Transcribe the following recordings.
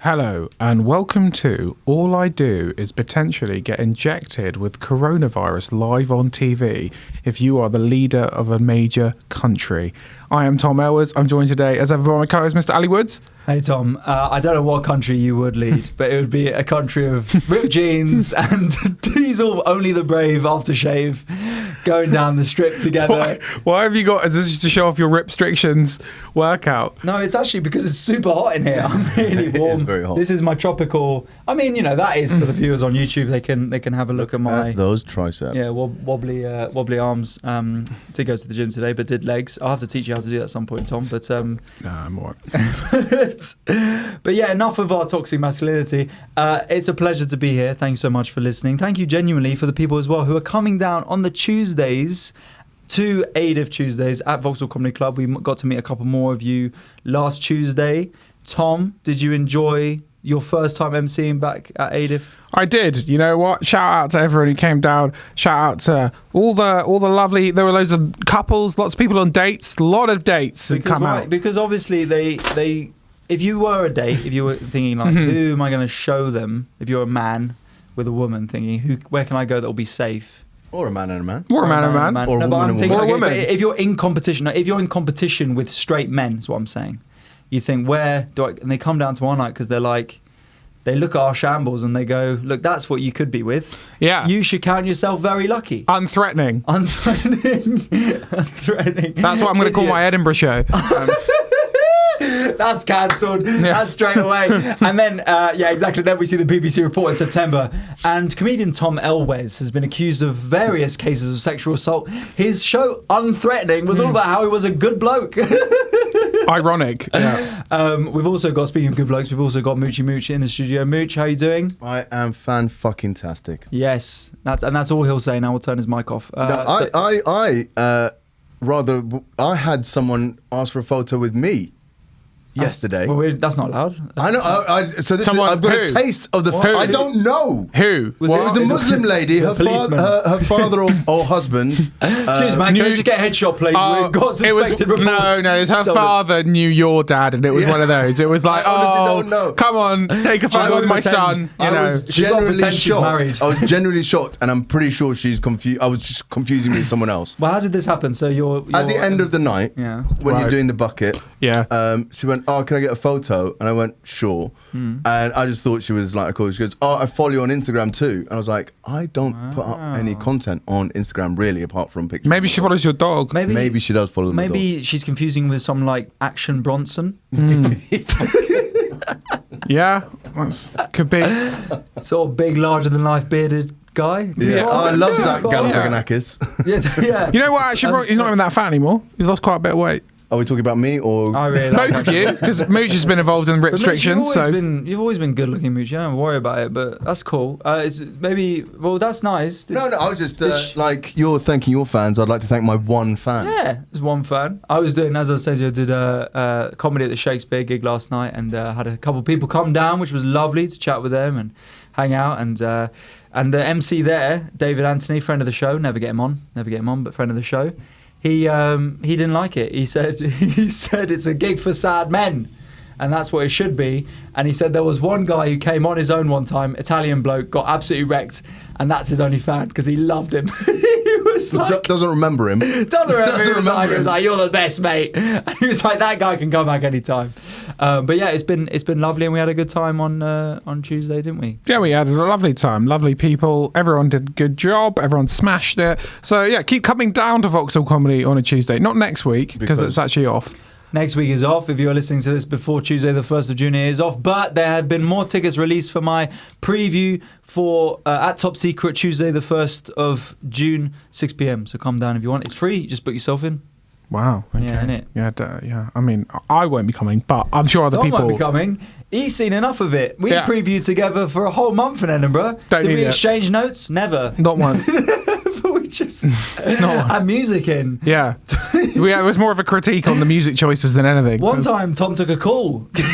Hello and welcome to All I Do is Potentially Get Injected with Coronavirus live on TV if you are the leader of a major country. I am Tom Elwes. I'm joined today as ever by my co-host Mr. Ali Woods. Hey Tom, I don't know what country you would lead, but it would be a country of ripped jeans and diesel, only the brave aftershave, going down the strip together. Why have you got, is this to show off your restrictions workout? No, it's actually because it's super hot in here. I'm really warm. It is very hot. This is my tropical, I mean, you know, that is for the viewers on YouTube. They can have a look at my... those triceps. Yeah, wobbly arms. Did go to the gym today, but did legs. I'll have to teach you how to do that at some point, Tom. But Nah, I'm all right. But yeah, enough of our toxic masculinity. It's a pleasure to be here. Thanks so much for listening. Thank you genuinely for the people as well who are coming down on the Tuesdays to ADIF Tuesdays at Vauxhall Comedy Club. We got to meet a couple more of you last Tuesday. Tom, did you enjoy your first time emceeing back at ADIF? I did. You know what? Shout out to everyone who came down. Shout out to all the lovely. There were loads of couples, lots of people on dates, a lot of dates that come out. Because obviously they if you were a date, if you were thinking like, who am I going to show them? If you're a man with a woman, thinking, where can I go that will be safe? Or a man and a man. Or a man and a man. Or a woman and a woman. Or a woman. If you're in competition with straight men, is what I'm saying. You think, where do I? And they come down to one night because they're like, they look at our shambles and they go, look, that's what you could be with. Yeah. You should count yourself very lucky. Unthreatening. Unthreatening. That's what I'm going to call my Edinburgh show. That's cancelled. Yeah. That's straight away. And then, yeah, exactly. Then we see the BBC report in September. And comedian Tom Elwes has been accused of various cases of sexual assault. His show, Unthreatening, was all about how he was a good bloke. Ironic. Yeah. We've also got, speaking of good blokes, we've also got Moochie Mooch in the studio. Mooch, how you doing? I am fan-fucking-tastic. Yes, that's all he'll say. Now we'll turn his mic off. I had someone ask for a photo with me yesterday. Well, that's not allowed. I know. I've got a taste of the. I don't know Who? It was a Muslim lady. Her father or husband. Excuse me, can you just get a headshot, please? We've got suspected reports. No, it was her father knew your dad, and it was one of those. It was like, come on, take a photo with my son. You know, was genuinely shocked. I was genuinely shocked, and I'm pretty sure she's confused. I was just confusing me with someone else. Well, how did this happen? So you're at the end of the night, when you're doing the bucket, she went, "Oh, can I get a photo?" And I went, "Sure." And I just thought she was like, cool. She goes, "Oh, I follow you on Instagram too." And I was like, I don't put up any content on Instagram really, apart from pictures. Maybe she follows your dog. Maybe she does follow my dog. Maybe she's confusing with some like Action Bronson. Yeah, could be. Sort of big, larger than life bearded guy. Yeah, I love that Galifianakis. Yeah. You know what? Actually, he's not even that fat anymore. He's lost quite a bit of weight. Are we talking about me or? I really both of you, because Mooch has been involved in restrictions. You've always been good looking, Mooch. Don't worry about it, but that's cool. That's nice. No, I was just like, you're thanking your fans. I'd like to thank my one fan. Yeah, there's one fan. I was doing, as I said, I did a comedy at the Shakespeare gig last night, and had a couple of people come down, which was lovely to chat with them and hang out. And the MC there, David Anthony, friend of the show, never get him on, but friend of the show. He didn't like it. He said it's a gig for sad men, and that's what it should be. And he said there was one guy who came on his own one time, Italian bloke, got absolutely wrecked, and that's his only fan because he loved him. He was like, doesn't remember him. He was like, "You're the best, mate." And he was like, "That guy can come back anytime." But yeah, it's been lovely, and we had a good time on Tuesday, didn't we? Yeah, we had a lovely time. Lovely people. Everyone did a good job. Everyone smashed it. So yeah, keep coming down to Vauxhall Comedy on a Tuesday. Not next week because it's actually off. Next week is off. If you are listening to this before Tuesday, the 1st of June, it is off. But there have been more tickets released for my preview for at Top Secret Tuesday, the 1st of June, 6 p.m. So come down if you want. It's free. Just book yourself in. Wow. Okay. Yeah, innit? Yeah. I mean, I won't be coming, but I'm sure other people won't be coming. He's seen enough of it. We previewed together for a whole month in Edinburgh. Did we exchange notes? Never. Not once. We just had music in. Yeah. It was more of a critique on the music choices than anything. One time, Tom took a call. You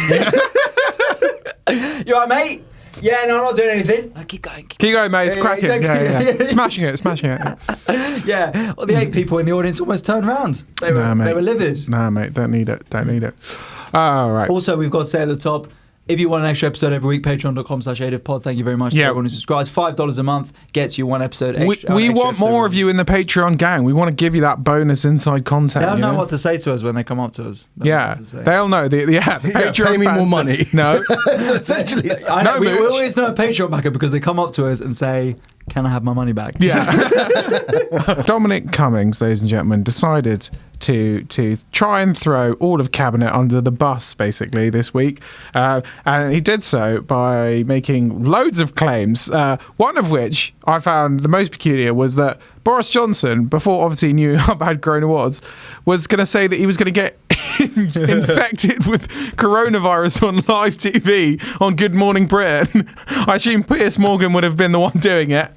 all right, mate? Yeah, no, I'm not doing anything. Keep going, mate. It's cracking. Yeah. Smashing it. Yeah. Well, the 8 people in the audience almost turned around. They were livid. Nah, mate. Don't need it. All right. Also, we've got to say at the top, If you want an extra episode every week, patreon.com/ADIVPod. Thank you very much to everyone who subscribes. $5 a month gets you one episode extra. We want more of you in the Patreon gang. We want to give you that bonus inside content. They'll know what to say to us when they come up to us. They'll know. The Patreon pay me more money. No. Essentially. I know, we always know a Patreon backer because they come up to us and say, can I have my money back? Yeah. Dominic Cummings, ladies and gentlemen, decided to try and throw all of Cabinet under the bus, basically, this week. And he did so by making loads of claims, one of which I found the most peculiar was that Boris Johnson, before obviously he knew how bad Corona was going to say that he was going to get infected with coronavirus on live TV on Good Morning Britain. I assume Piers Morgan would have been the one doing it.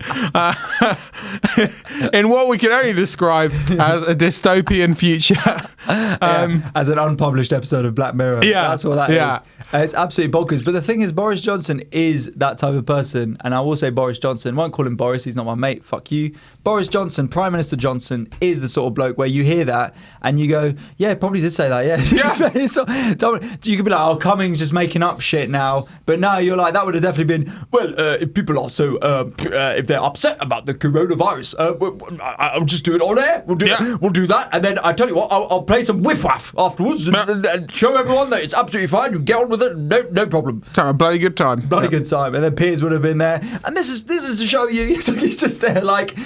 In what we can only describe as a dystopian future. As an unpublished episode of Black Mirror. Yeah, that's what that is. It's absolutely bonkers. But the thing is, Boris Johnson is that type of person. And I will say Boris Johnson, won't call him Boris, he's not my mate, fuck you. Boris Johnson, Prime Minister Johnson, is the sort of bloke where you hear that and you go, yeah, probably did say that, yeah. So, you could be like, oh, Cummings just making up shit now. But no, you're like, that would have definitely been, well, if people are so, if they're upset about the coronavirus, I'll just do it on air. We'll do that. And then I tell you what, I'll play some whiff-waff afterwards and show everyone that it's absolutely fine. You get on with it, no problem. Have a bloody good time. Good time. And then Piers would have been there. And this is to show you. He's just there like,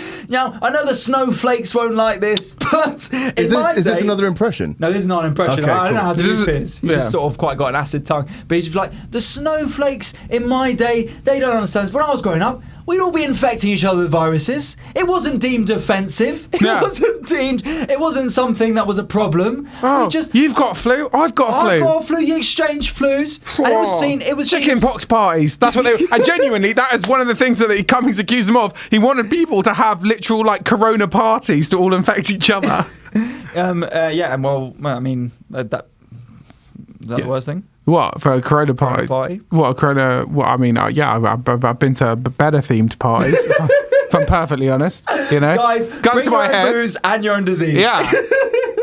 I know the snowflakes won't like this, but is this another impression? No, this is not an impression. Okay, I don't know how to do He's Piers. He's just sort of quite got an acid tongue. But he's just like, the snowflakes in my day, they don't understand this. When I was growing up, we'd all be infecting each other with viruses. It wasn't deemed offensive. It wasn't something that was a problem. Oh, you've got flu. I've got flu. I've got flu. You exchange flus. And it was chicken pox parties. That's what they were. And genuinely, that is one of the things that Cummings accused them of. He wanted people to have literal corona parties to all infect each other. And well, I mean, is that the worst thing? What, for a corona party? What, a corona? Well, I mean, I've been to better themed parties. If I'm perfectly honest, guys, gun to my head, booze and your own disease.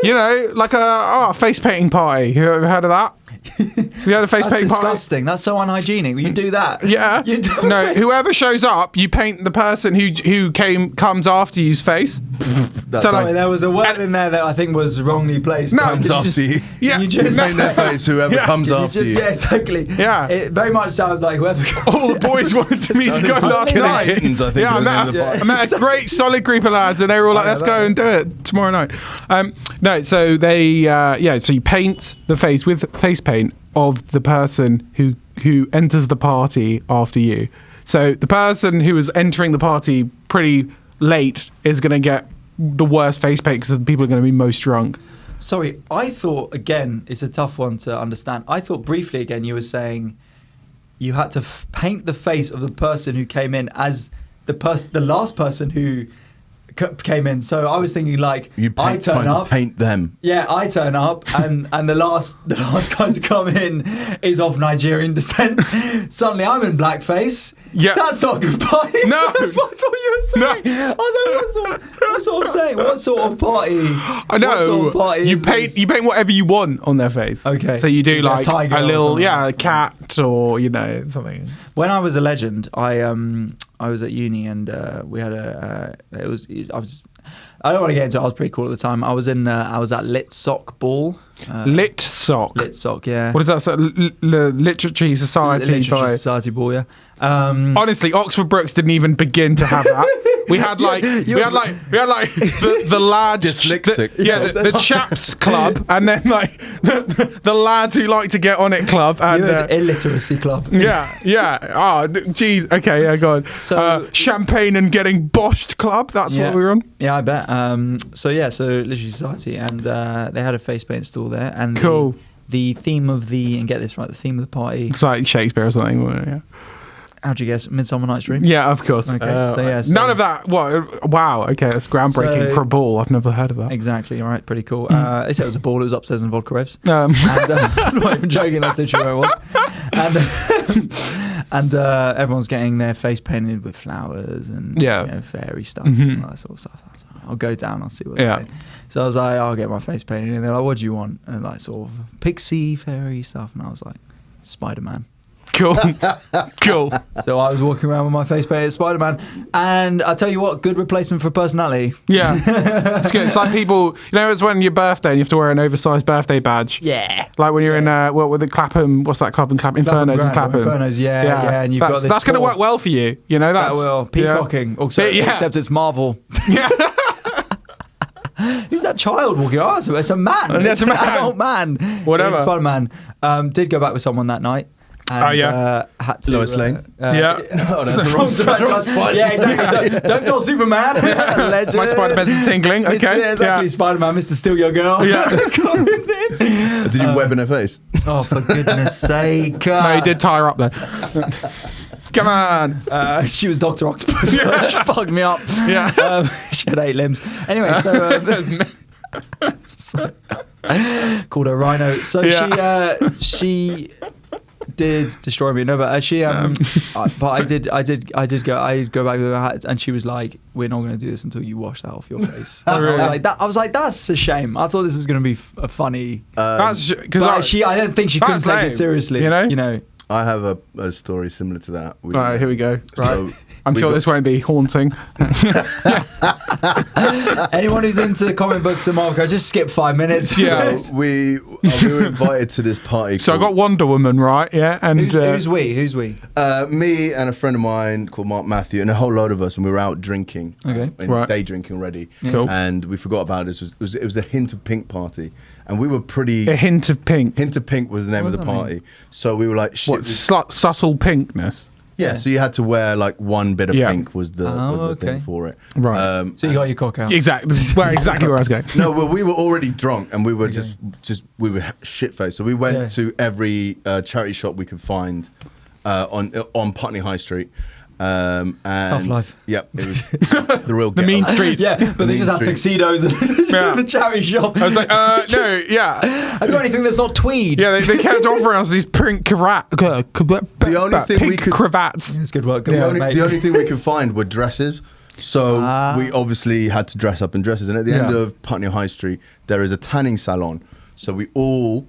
Yeah, like a face painting party. You ever heard of that? You had a face paint party? That's disgusting. That's so unhygienic. You do that. Yeah. No, whoever shows up, you paint the person who comes after you's face. There was a word in there that I think was wrongly placed. No, comes after you. Yeah. You just paint their face, whoever comes after you. Yeah, exactly. Yeah. It very much sounds like whoever. All the boys wanted to meet to go last night. Kittens, I think. I met a great solid group of lads, and they were all like, "Let's go and do it tomorrow night." No, so they, so you paint the face with face paint of the person who enters the party after you. So the person who is entering the party pretty late is going to get the worst face paint because people are going to be most drunk. Sorry, I thought, again, it's a tough one to understand. I thought briefly, again, you were saying you had to paint the face of the person who came in as the last person who came in. So I was thinking I turn up, to paint them. Yeah, I turn up, and the last guy to come in is of Nigerian descent. Suddenly I'm in blackface. Yeah, that's not a good party. No, that's what I thought you were saying. No. I was like, what sort of saying? What sort of party? I know. What sort of party you paint whatever you want on their face. Okay. So you do like a little a cat or something. When I was a legend, I was at uni and we had I don't want to get into it. I was pretty cool at the time. I was at Lit Sock Ball. Lit Sock? Lit Sock, yeah. What is that? Literature Society? Society Ball, yeah. Honestly, Oxford Brookes didn't even begin to have that. We had the lads, dyslexic. The chaps club, and then the lads who like to get on it club, and the illiteracy club. Yeah. Oh, jeez. Okay, yeah, go on. So champagne and getting boshed club. That's what we were on. Yeah, I bet. So Literacy Society, and they had a face paint stall there, and cool. The theme of the theme of the party. It's like Shakespeare or something. Yeah. How'd you guess? Midsummer Night's Dream? Yeah, of course. Okay, none of that. What? Wow. Okay, that's groundbreaking for a ball. I've never heard of that. Exactly. All right. Pretty cool. They said it was a ball. It was upstairs in Vodka Revs. I'm not even joking. That's literally where it was. And everyone's getting their face painted with flowers and fairy stuff and all that sort of stuff. I was like, I'll go down. I'll see what they say. So I was like, I'll get my face painted. And they're like, what do you want? And sort of pixie fairy stuff. And I was like, Spider-Man. Cool. So I was walking around with my face painted as Spider-Man, and I tell you what, good replacement for personality. Yeah, it's good. It's like people, it's when your birthday and you have to wear an oversized birthday badge. Yeah. Like when you're in what with the Clapham, what's that club in Clapham? Infernos in Clapham. Infernos, yeah, and you've got this. That's going to work well for you. That will peacocking. Yeah. Also, except it's Marvel. Yeah. Who's that child walking? Oh, it's a man. It's an adult man. Whatever. Spider-Man. Did go back with someone that night. And, had to. Lois Lane. Yeah. Oh, that's the wrong Spider-Man. Yeah, exactly. Don't tell Superman. Legend. My Spider-Man is tingling. Okay. Yeah, exactly. Yeah. Spider-Man, Mr. Steal Your Girl. Yeah. Did you web in her face? Oh, for goodness sake. No, he did tie her up though. Come on. She was Dr. Octopus. She fucked me up. Yeah. She had 8 limbs. Anyway, so called her Rhino. So she did destroy me. No, but she but I did go back with her hat, and she was like, "We're not going to do this until you wash that off your face." I was like, that's a shame. I thought this was going to be a funny. That's because I don't think she couldn't take it seriously. You know. I have a story similar to that. Right, here we go. So right. I'm sure this won't be haunting. Anyone who's into comic books and Marvel, just skip 5 minutes. Yeah. So we were invited to this party. So I got Wonder Woman, right? Yeah. And who's we? Me and a friend of mine called Mark Matthew and a whole load of us, and we were out drinking. Okay. Day drinking already. Cool. And we forgot about this. It was a Hint of Pink party. And we were pretty... A Hint of Pink. Hint of Pink was the name of the party. Mean? So we were like... Shit, what, subtle pinkness? Yeah, so you had to wear like one bit of pink was the thing for it. Right. So you got your cock out. Exactly. Exactly where I was going. No, well, we were already drunk and we were we were shit-faced. So we went to every charity shop we could find on Putney High Street. Tough life. Yep, it was the real the mean streets. Yeah, but they just had tuxedos in the charity shop. I was like, no, yeah. Have you got anything that's not tweed? Yeah, they kept offering us these pink cravats. The only thing we could cravats. It's good work. The only thing we could find were dresses. So we obviously had to dress up in dresses. And at the end of Putney High Street, there is a tanning salon. So we all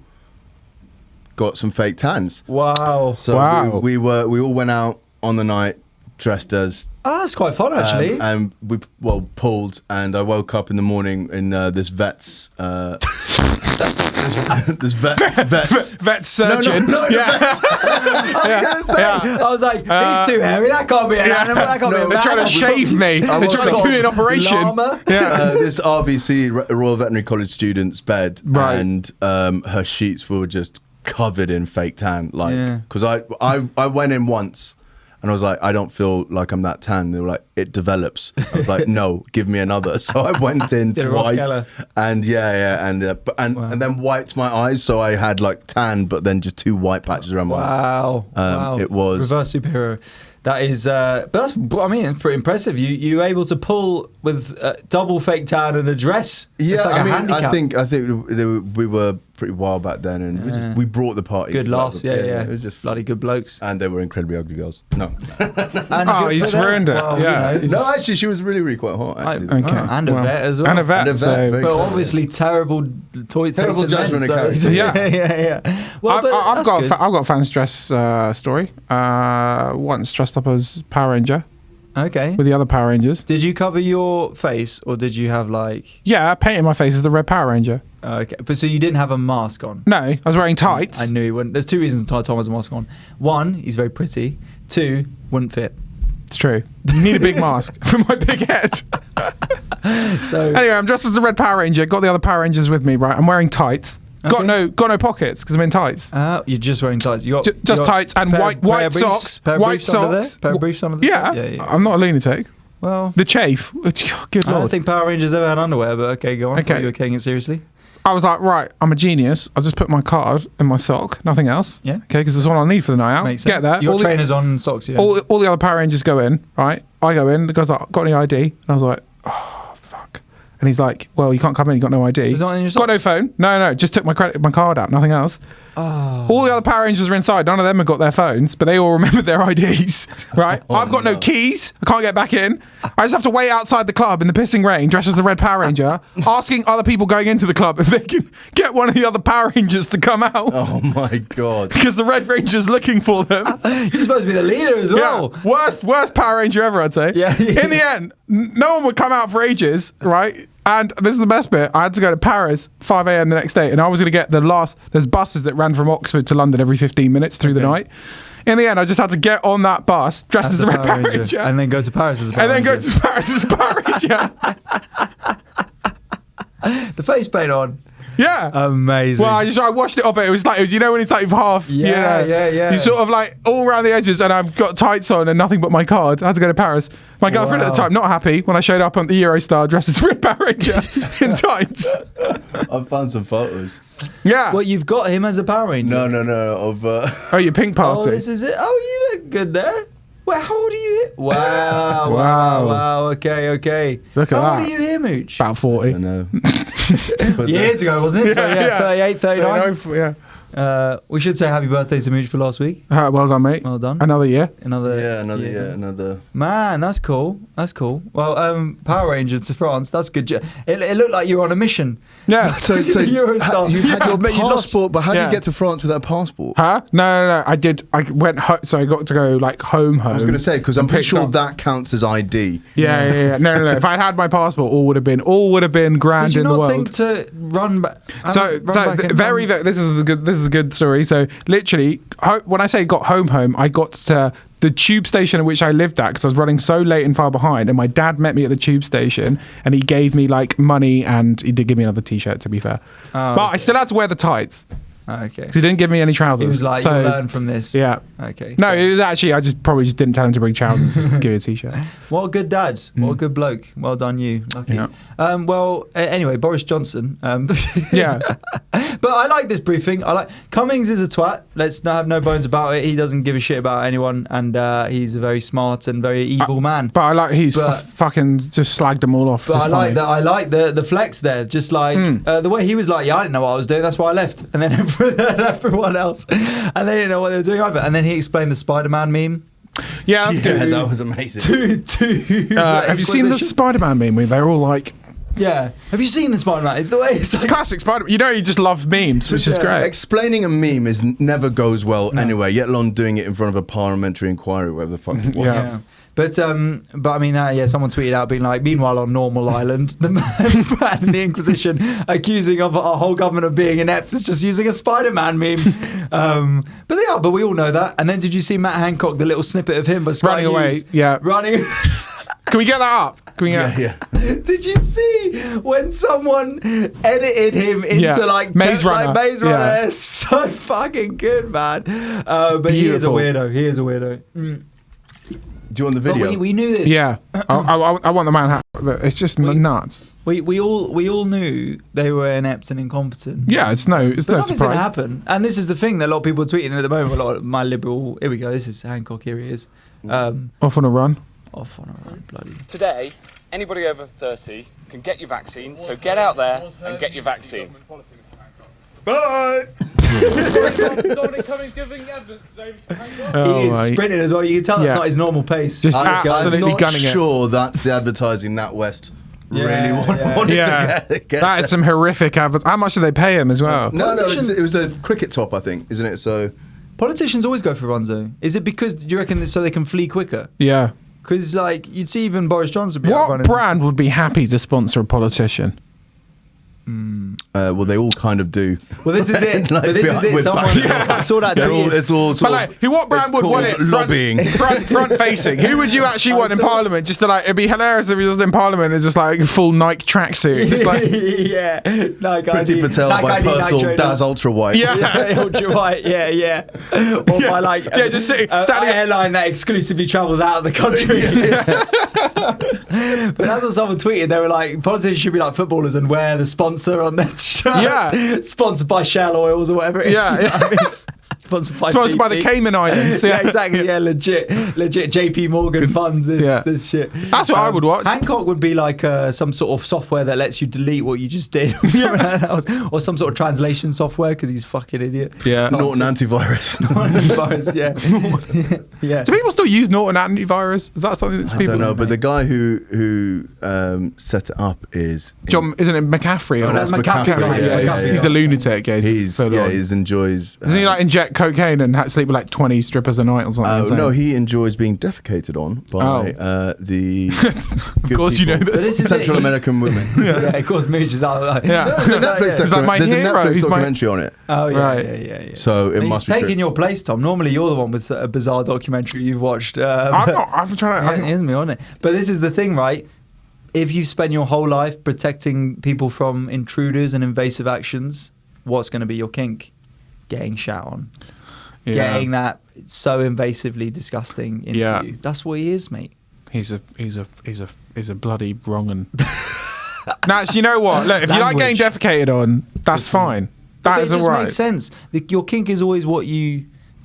got some fake tans. Wow. So we all went out on the night dressed as... that's quite fun, actually. And we, pulled, and I woke up in the morning in this vet's... this vet surgeon. No, I was like, he's too hairy. That can't be an animal. That can't be a man. They're trying to shave me. They're trying to put me in operation. Llama. This RVC, Royal Veterinary College student's bed, and her sheets were just covered in fake tan. Because I went in once. And I was like, I don't feel like I'm that tan. They were like, it develops. I was like, no, give me another. So I went in twice, and and then wiped my eyes, so I had like tan, but then just 2 white patches around my eyes. Wow. It was reverse superhero. That is, but that's, I mean, it's pretty impressive. You were able to pull with double fake tan and a dress. Yeah, like I think we were pretty wild back then, and we brought the party. Good laughs, yeah. It was just bloody good blokes, and they were incredibly ugly girls. No, he's ruined it. Well, no, actually, she was really, really quite hot. Actually, and a vet as well, and a vet. But obviously, terrible judgment. Yeah. Well, I've got a fan's dress story. Once dressed up as Power Ranger. Okay. With the other Power Rangers. Did you cover your face, or did you have like... Yeah, I painted my face as the Red Power Ranger. Okay, but so you didn't have a mask on? No, I was wearing tights. I knew he wouldn't. There's 2 reasons Tom has a mask on. 1, he's very pretty. 2, wouldn't fit. It's true. You need a big mask for my big head. So anyway, I'm dressed as the Red Power Ranger. Got the other Power Rangers with me, right? I'm wearing tights. Okay. Got no pockets because I'm in tights. You're just wearing tights. You got just tights and white socks. White socks. Pair of briefs under there? Yeah. I'm not a lunatic. Well, the chafe. Good lord. I don't think Power Rangers ever had underwear, but okay, go on. I thought you were taking it seriously. I was like, right, I'm a genius. I'll just put my card in my sock, nothing else. Yeah. Okay, because it's all I need for the night out. Makes sense. Get that. Your trainers on socks, yeah. All the other Power Rangers go in, right? I go in. The guy's like, got any ID? And I was like, oh, fuck. And he's like, well, you can't come in. You got no ID. It's not in your socks? Got no phone. No. Just took my card out, nothing else. All the other Power Rangers are inside. None of them have got their phones, but they all remembered their IDs, right? I've got no keys. I can't get back in. I just have to wait outside the club in the pissing rain, dressed as a red Power Ranger, asking other people going into the club if they can get one of the other Power Rangers to come out. Oh my God. Because the Red Ranger's looking for them. You're supposed to be the leader as well. Yeah. Worst Power Ranger ever, I'd say. Yeah. In the end, no one would come out for ages, right? And this is the best bit. I had to go to Paris 5 a.m. the next day, and I was going to get there's buses that ran from Oxford to London every 15 minutes through the night. In the end, I just had to get on that bus dressed as a Red Power Ranger. And then go to Paris as a Power Ranger. And then go to Paris as a Power Ranger. The face paint on. Yeah. Amazing. Well, I washed it off. It was like, you know, when it's like half. Yeah. You sort of like all around the edges, and I've got tights on and nothing but my card. I had to go to Paris. My girlfriend at the time, not happy when I showed up on the Eurostar dressed as Red Power Ranger in tights. I've found some photos. Yeah. Well, you've got him as a Power Ranger. No. Oh, your pink party. Oh, this is it. Oh, you look good there. Well, how old are you here? Wow. Okay. Look at that. How old are you here, Mooch? About 40. I know. Years ago, wasn't it? So, 38, 39. Yeah. We should say happy birthday to Mooch for last week. Well done, mate. Well done. Another year. Another year. Man, that's cool. Well, Power Ranger to France, that's good. It looked like you were on a mission. Yeah. So you had your passport, but how did you get to France without a passport? Huh? No. I did. I went. So I got to go like home. I was going to say because I'm pretty sure that counts as ID. Yeah. No. If I'd had my passport, all would have been grand in the world. Did you not think to run back? This is a good story. So literally, when I say got home, I got to the tube station at which I lived at because I was running so late and far behind, and my dad met me at the tube station and he gave me like money, and he did give me another t-shirt, to be fair. But I still had to wear the tights. Okay. Because he didn't give me any trousers. He was like, you'll learn from this. Yeah. Okay. No, it was actually, I probably just didn't tell him to bring trousers, just to give you a t-shirt. What a good dad. What a good bloke. Well done, you. Lucky. Yeah. Anyway, Boris Johnson. Yeah. But I like this briefing. Cummings is a twat. Let's not have no bones about it. He doesn't give a shit about anyone, and he's a very smart and very evil man. But I like he's fucking just slagged them all off. But I like the flex there. Just like the way he was like, I didn't know what I was doing. That's why I left. And then everyone else, and they didn't know what they were doing either. And then he explained the Spider-Man meme. Yeah, that's good. That was amazing. Have you seen the Spider-Man meme where they're all like... Yeah. Have you seen the Spider-Man? It's the way it's classic Spider-Man. You know, he just loves memes, which is great. Explaining a meme never goes well anyway, yet alone doing it in front of a parliamentary inquiry, whatever the fuck it was. Yeah. But I mean, someone tweeted out being like, meanwhile on Normal Island, the man in the Inquisition accusing of our whole government of being inept is just using a Spider-Man meme. But they are, but we all know that. And then did you see Matt Hancock, the little snippet of him running away? Yeah. Running. Can we get that up? Yeah. Did you see when someone edited him into like Maze Runner? Maze Runner. It's so fucking good, man. But he is a weirdo. Do you want the video? But we knew this. Yeah. I want the man. It's just nuts. We all knew they were inept and incompetent. Yeah, it's no surprise. It's going to happen. And this is the thing that a lot of people are tweeting at the moment. A lot of my liberal. Here we go. This is Hancock. Here he is. Off on a run. Bloody. Today, anybody over 30 can get your vaccine, so get out there and get your vaccine. Bye! Dominic Cummings giving evidence today, Mr. Hancock. He is sprinting as well. You can tell that's not his normal pace. Just absolutely gunning it. I'm not sure that's the advertising NatWest really wanted to get. That is some horrific advertising. How much do they pay him as well? No, it was a cricket top, I think, isn't it? So politicians always go for runs, though. Is it because, do you reckon, so they can flee quicker? Yeah. Because, like, you'd see even Boris Johnson be What running. brand would be happy to sponsor a politician? Well, they all kind of do. Well, this is it. Like, but this is it. Someone saw that. It's all sort but what brand would want it? Lobbying. Front facing. Who would you actually want in Parliament? Just to like, it'd be hilarious if he was in Parliament. It's just like full Nike tracksuit. Just like Priti Patel by Purcell, Daz Ultra White. Yeah, Ultra White. Yeah. Or by like just sitting, standing airline that exclusively travels out of the country. But that's what someone tweeted. They were like, politicians should be like footballers and wear the sponsor on their shirt. Yeah. Sponsored by Shell Oils or whatever it is. Yeah. You know what I mean? Sponsored by the Cayman Islands. Yeah, exactly. Yeah, legit. JP Morgan funds this shit. That's what I would watch. Hancock would be like some sort of software that lets you delete what you just did, or some sort of translation software because he's a fucking idiot. Yeah, Norton antivirus. Yeah. Do people still use Norton antivirus? Is that something that people? I don't know, but the guy who set it up is John. Isn't it McCaffrey? Oh, that's McCaffrey. He's a lunatic. Yeah, he enjoys. Doesn't he like inject cocaine and sleep with like 20 strippers a night or something? No, he enjoys being defecated on by the. Of course, you know this. Central American women. Yeah, of course, Mooch is out. Like, there's a Netflix documentary on it. Oh yeah. So it must be taking your place, Tom. Normally, you're the one with a bizarre documentary you've watched. I'm trying to. It isn't me on it. But this is the thing, right? If you've spent your whole life protecting people from intruders and invasive actions, what's going to be your kink? Getting shat on. Yeah. Getting that so invasively disgusting into you. That's what he is, mate. He's a bloody wrong un. Now, you know what? Look, if you like getting defecated on, that's fine. That is all right. Makes sense. Your kink is always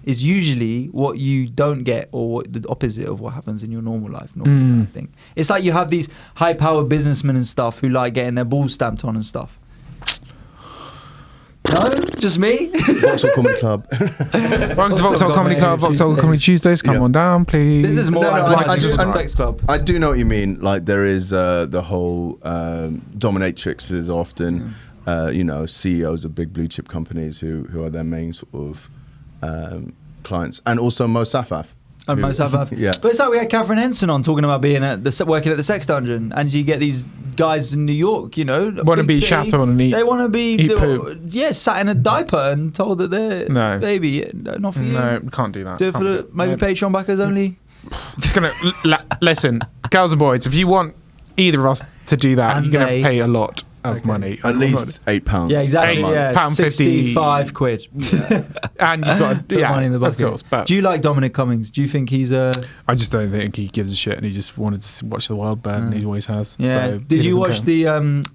usually what you don't get, or the opposite of what happens in your normal life. I think it's like you have these high-powered businessmen and stuff who like getting their balls stamped on and stuff. No, just me. Vauxhall Comedy Club. Welcome to Vauxhall Comedy Club. Vauxhall Comedy Tuesdays. Come on down, please. This is more like a sex club. I do know what you mean. Like there is the whole dominatrixes often. CEOs of big blue chip companies who are their main sort of clients, and also Mo Safaf. And Mo Safaf. Yeah. But it's like we had Catherine Henson on talking about being working at the sex dungeon, and you get these guys in New York, want to be shat on and eat. They want to be poop. Sat in a diaper and told that they're baby, not for you. No, can't do that. Do it for Patreon backers only. Just gonna listen, girls and boys. If you want either of us to do that, you're gonna have to pay a lot of money. At least £8. Yeah, exactly. £65. And you've got to money in the bucket. Of course. But do you like Dominic Cummings? Do you think he's a? I just don't think he gives a shit, and he just wanted to watch The Wild Bird, and he always has. Yeah. So did you watch the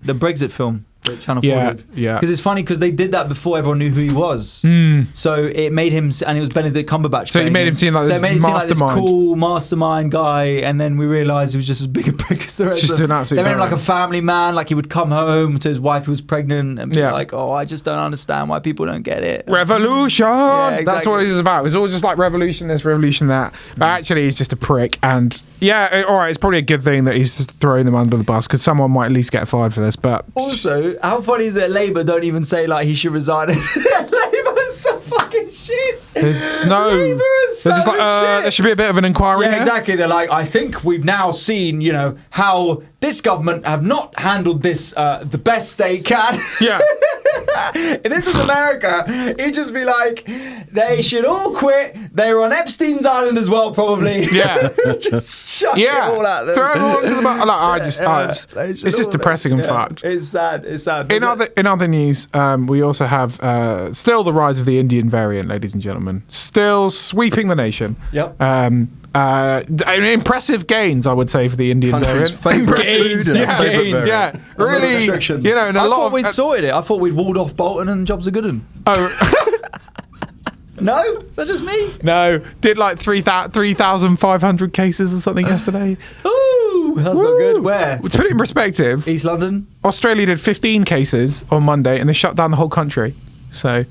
Brexit film? Channel 4 did. Yeah. Because it's funny because they did that before everyone knew who he was. So it made him, and it was Benedict Cumberbatch. So it made him seem like this mastermind, cool mastermind guy, and then we realised he was just as big a prick as the rest. Just an absolute. They made him like a family man. Like he would come home to his wife who was pregnant and be like, "Oh, I just don't understand why people don't get it." Revolution. Exactly. That's what it was about. It was all just like revolution this, revolution that. But actually, he's just a prick. And all right, it's probably a good thing that he's throwing them under the bus because someone might at least get fired for this. But also, how funny is it? Labour don't even say like he should resign. Labour is so fucking shit. There's no. Labour is so they're just like, shit. There should be a bit of an inquiry. Yeah, exactly. They're like, I think we've now seen, how this government have not handled this the best they can. Yeah. If this was America, it'd just be like, they should all quit. They were on Epstein's Island as well, probably. Yeah. Just chuck it all at them. Throw it all under the bus. It's just depressing and fucked. It's sad. In other news, we also have still the rise of the Indian variant, ladies and gentlemen. Still sweeping the nation. Yep. Impressive gains, I would say, for the Indian variant. Favourite food and favourite variant. Yeah, really. And I thought we'd sorted it. I thought we'd walled off Bolton and jobs are good. Oh. No? Is that just me? No. Did like 3,500 cases or something yesterday. Ooh, that's not good. Where? To put it in perspective, East London. Australia did 15 cases on Monday and they shut down the whole country. So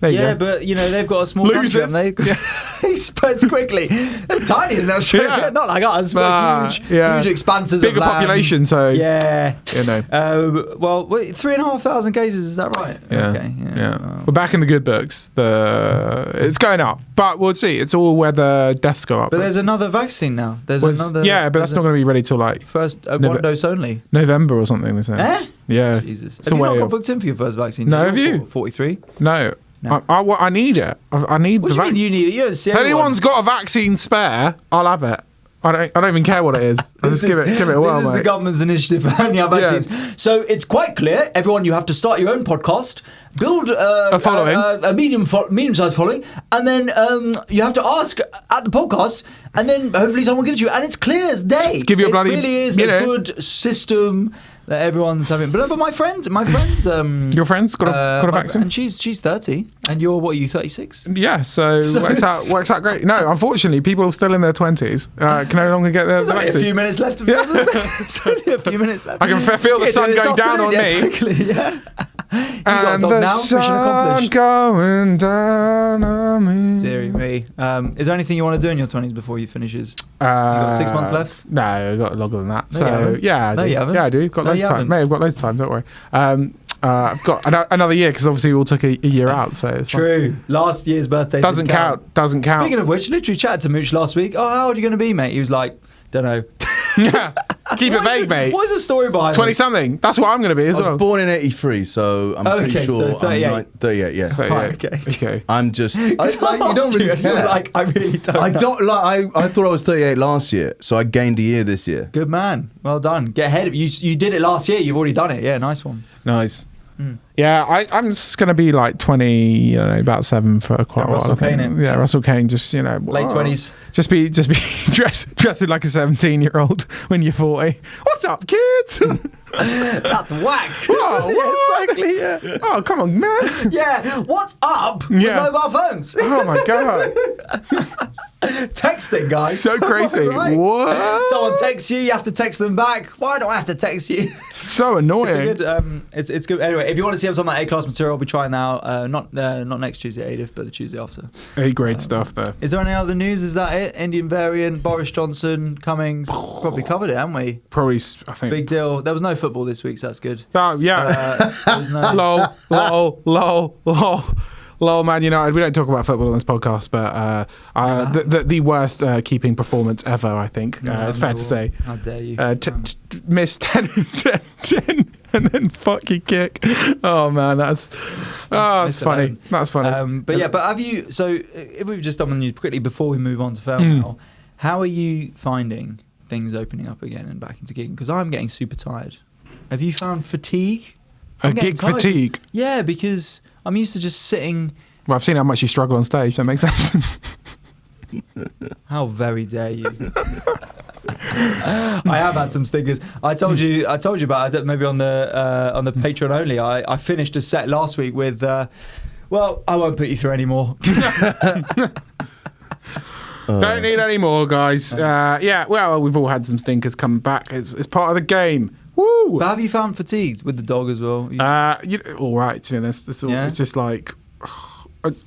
there you go. Yeah, but they've got a small country, haven't they? He spreads quickly. It's tiny, isn't it? Australia? Not like us, but huge expanses bigger of land. population, so well, 3,500 cases, is that right? Yeah. Okay. Yeah. We're back in the good books. It's going up, but we'll see. It's all where the deaths go up. But there's another vaccine now. There's another. Yeah, but that's not going to be ready till like first one dose only. November or something. They say. Yeah. Jesus. Have you not got booked in for your first vaccine? No, have you? 43. No. I need it. I need the vaccine. You need it? You don't see if anyone's got a vaccine spare, I'll have it. I don't even care what it is. I'll just give it a whirl, This is the government's initiative for handing out vaccines. Yeah. So it's quite clear, everyone, you have to start your own podcast, build a following, a medium-sized following, and then you have to ask at the podcast, and then hopefully someone gives you. And it's clear as day. Give you a bloody. It really is a good system. Everyone's having, but my friends, your friend's got a vaccine, and she's 30, and you're what? Are you 36? Yeah, so works out great. No, unfortunately, people still in their 20s can no longer get their vaccine. Only a few minutes left. It's only a few minutes left. I can feel the sun going down on me. Quickly, yeah. You got and a dog the now. Mission accomplished. Going down on me. Deary me. Is there anything you want to do in your 20s before you finishes? You got 6 months left? No, I've got longer than that. No, so yeah, I do. Got loads of time. Mate, I've got loads of time. Don't worry. I've got another year because obviously we all took a year out. So it's true. Fine. Last year's birthday doesn't count. Doesn't count. Speaking of which, literally chatted to Mooch last week. Oh, how old are you going to be, mate? He was like, don't know. Yeah. Keep it vague, mate. What is the story behind 20-something. That's what I'm going to be as well. I was born in 83, so I'm pretty sure so 38. I'm 38, yeah. 38. Okay. I'm just... you don't really care. Like, I really don't I thought I was 38 last year, so I gained a year this year. Good man. Well done. Get ahead of you. You did it last year. You've already done it. Yeah, nice one. Nice. Yeah, I'm just going to be like 20, about 7 for quite a while. Russell Kane. Yeah, Russell Kane, just, late 20s. Just be dressing like a 17-year-old when you're 40. What's up, kids? That's whack. Oh, exactly, yeah. Oh, come on, man. Yeah, what's up with mobile phones? Oh, my God. Texting, guys. So crazy. Right. What? Someone texts you have to text them back. Why do I have to text you? So annoying. It's good. Anyway, if you want to see some of that A-class material, I'll be trying now. Not next Tuesday, Adif, but the Tuesday after. A-grade stuff, though. Is there any other news? Is that it? Indian variant, Boris Johnson, Cummings. Probably covered it, haven't we? Probably, I think. Big deal. There was no football this week, so that's good. Oh, yeah. There was no... Lol, Man United. We don't talk about football on this podcast, but the worst keeping performance ever, I think. It's fair to say. How dare you? Missed 10 and then fucking kick. Oh, man, that's funny. That's funny. But have you... So if we've just done the news quickly before we move on to Fail Now, how are you finding things opening up again and back into gigging? Because I'm getting super tired. Have you found fatigue? Gig fatigue? Yeah, because... I'm used to just sitting... Well, I've seen how much you struggle on stage. That makes sense. How very dare you. I have had some stinkers. I told you about it, maybe on the Patreon only. I finished a set last week with... well, I won't put you through anymore. Don't need any more, guys. Well, we've all had some stinkers coming back. It's part of the game. Woo! But have you found fatigued with the dog as well? All right, to be honest. It's just like...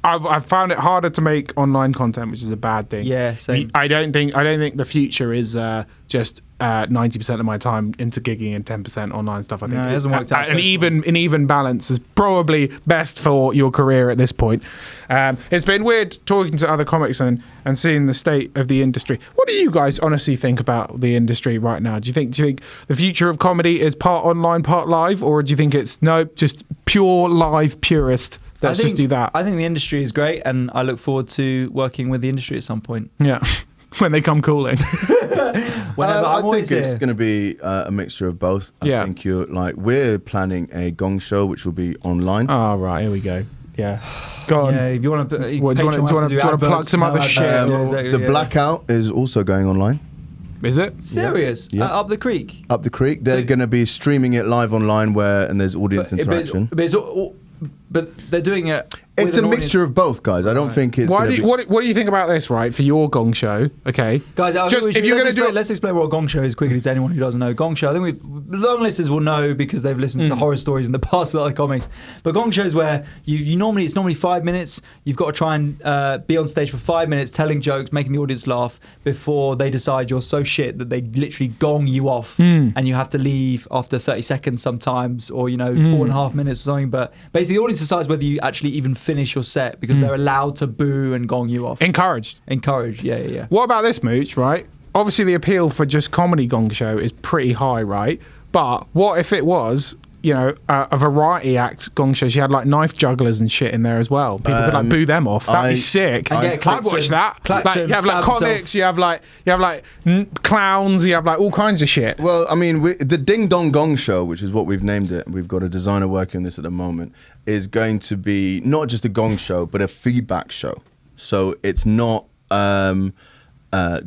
I've found it harder to make online content, which is a bad thing. Yeah, same. I don't think the future is just 90% of my time into gigging and 10% online stuff. I think it hasn't worked out. An even balance is probably best for your career at this point. It's been weird talking to other comics and seeing the state of the industry. What do you guys honestly think about the industry right now? Do you think the future of comedy is part online, part live, or do you think it's just pure live purist? Just do that. I think the industry is great, and I look forward to working with the industry at some point. Yeah, when they come calling. I think it's going to be a mixture of both. I think we're planning a Gong Show, which will be online. Oh, right, here we go. Yeah, go on. Yeah, if you want to, do you want to plug some other shit? The Blackout is also going online. Is it serious? Yeah. Up the creek. Up the creek. They're going to be streaming it live online, and there's audience interaction. But they're doing it. It's a mixture of both, guys. I don't think it's. What do you think about this, right? For your Gong Show, okay, guys. Let's explain what Gong Show is quickly to anyone who doesn't know. Gong Show, I think long listeners will know because they've listened to horror stories in the past with other comics. But Gong Show is where it's normally 5 minutes. You've got to try and be on stage for 5 minutes, telling jokes, making the audience laugh before they decide you're so shit that they literally gong you off, and you have to leave after 30 seconds sometimes, or 4.5 minutes or something. But basically, the audience decides whether you actually even finish your set because they're allowed to boo and gong you off. Encouraged, yeah. What about this, Mooch, right? Obviously the appeal for just comedy Gong Show is pretty high, right? But what if it was a variety act Gong Show? You had like knife jugglers and shit in there as well. People could like boo them off. That'd be sick. I'd watch that. You have like comics, you have like clowns, you have like all kinds of shit. Well, I mean, the Ding Dong Gong Show, which is what we've named it, we've got a designer working on this at the moment, is going to be not just a Gong Show, but a feedback show. So it's not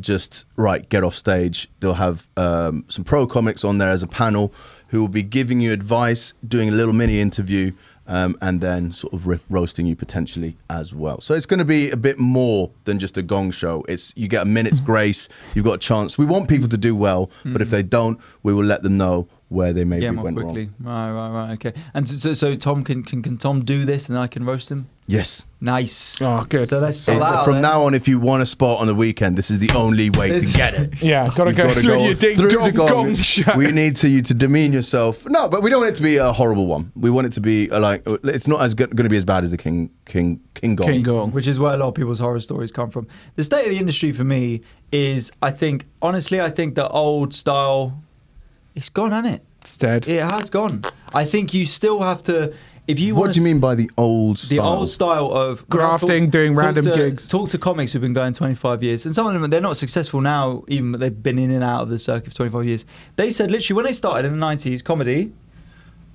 just get off stage. They'll have some pro comics on there as a panel who will be giving you advice, doing a little mini interview, and then sort of roasting you potentially as well. So it's going to be a bit more than just a Gong Show. You get a minute's grace. You've got a chance. We want people to do well, but if they don't, we will let them know where they maybe went quickly. wrong. Right. Okay. And so Tom, can Tom do this and I can roast him? Yes. Nice. Oh, good. So let's start out from now on, if you want a spot on the weekend, this is the only way to get it. Yeah, gotta go through your ding dong Gong Show. We need you to demean yourself. No, but we don't want it to be a horrible one. We want it to be it's not going to be as bad as the King Gong. Which is where a lot of people's horror stories come from. The state of the industry for me is, I think the old style, it's gone, hasn't it? It's dead. It has gone. I think you still have to. What do you mean by the old style? The old style of grafting, doing random gigs. Talk to comics who've been going 25 years. And some of them, they're not successful now, even but they've been in and out of the circuit for 25 years. They said literally when they started in the 90s, comedy,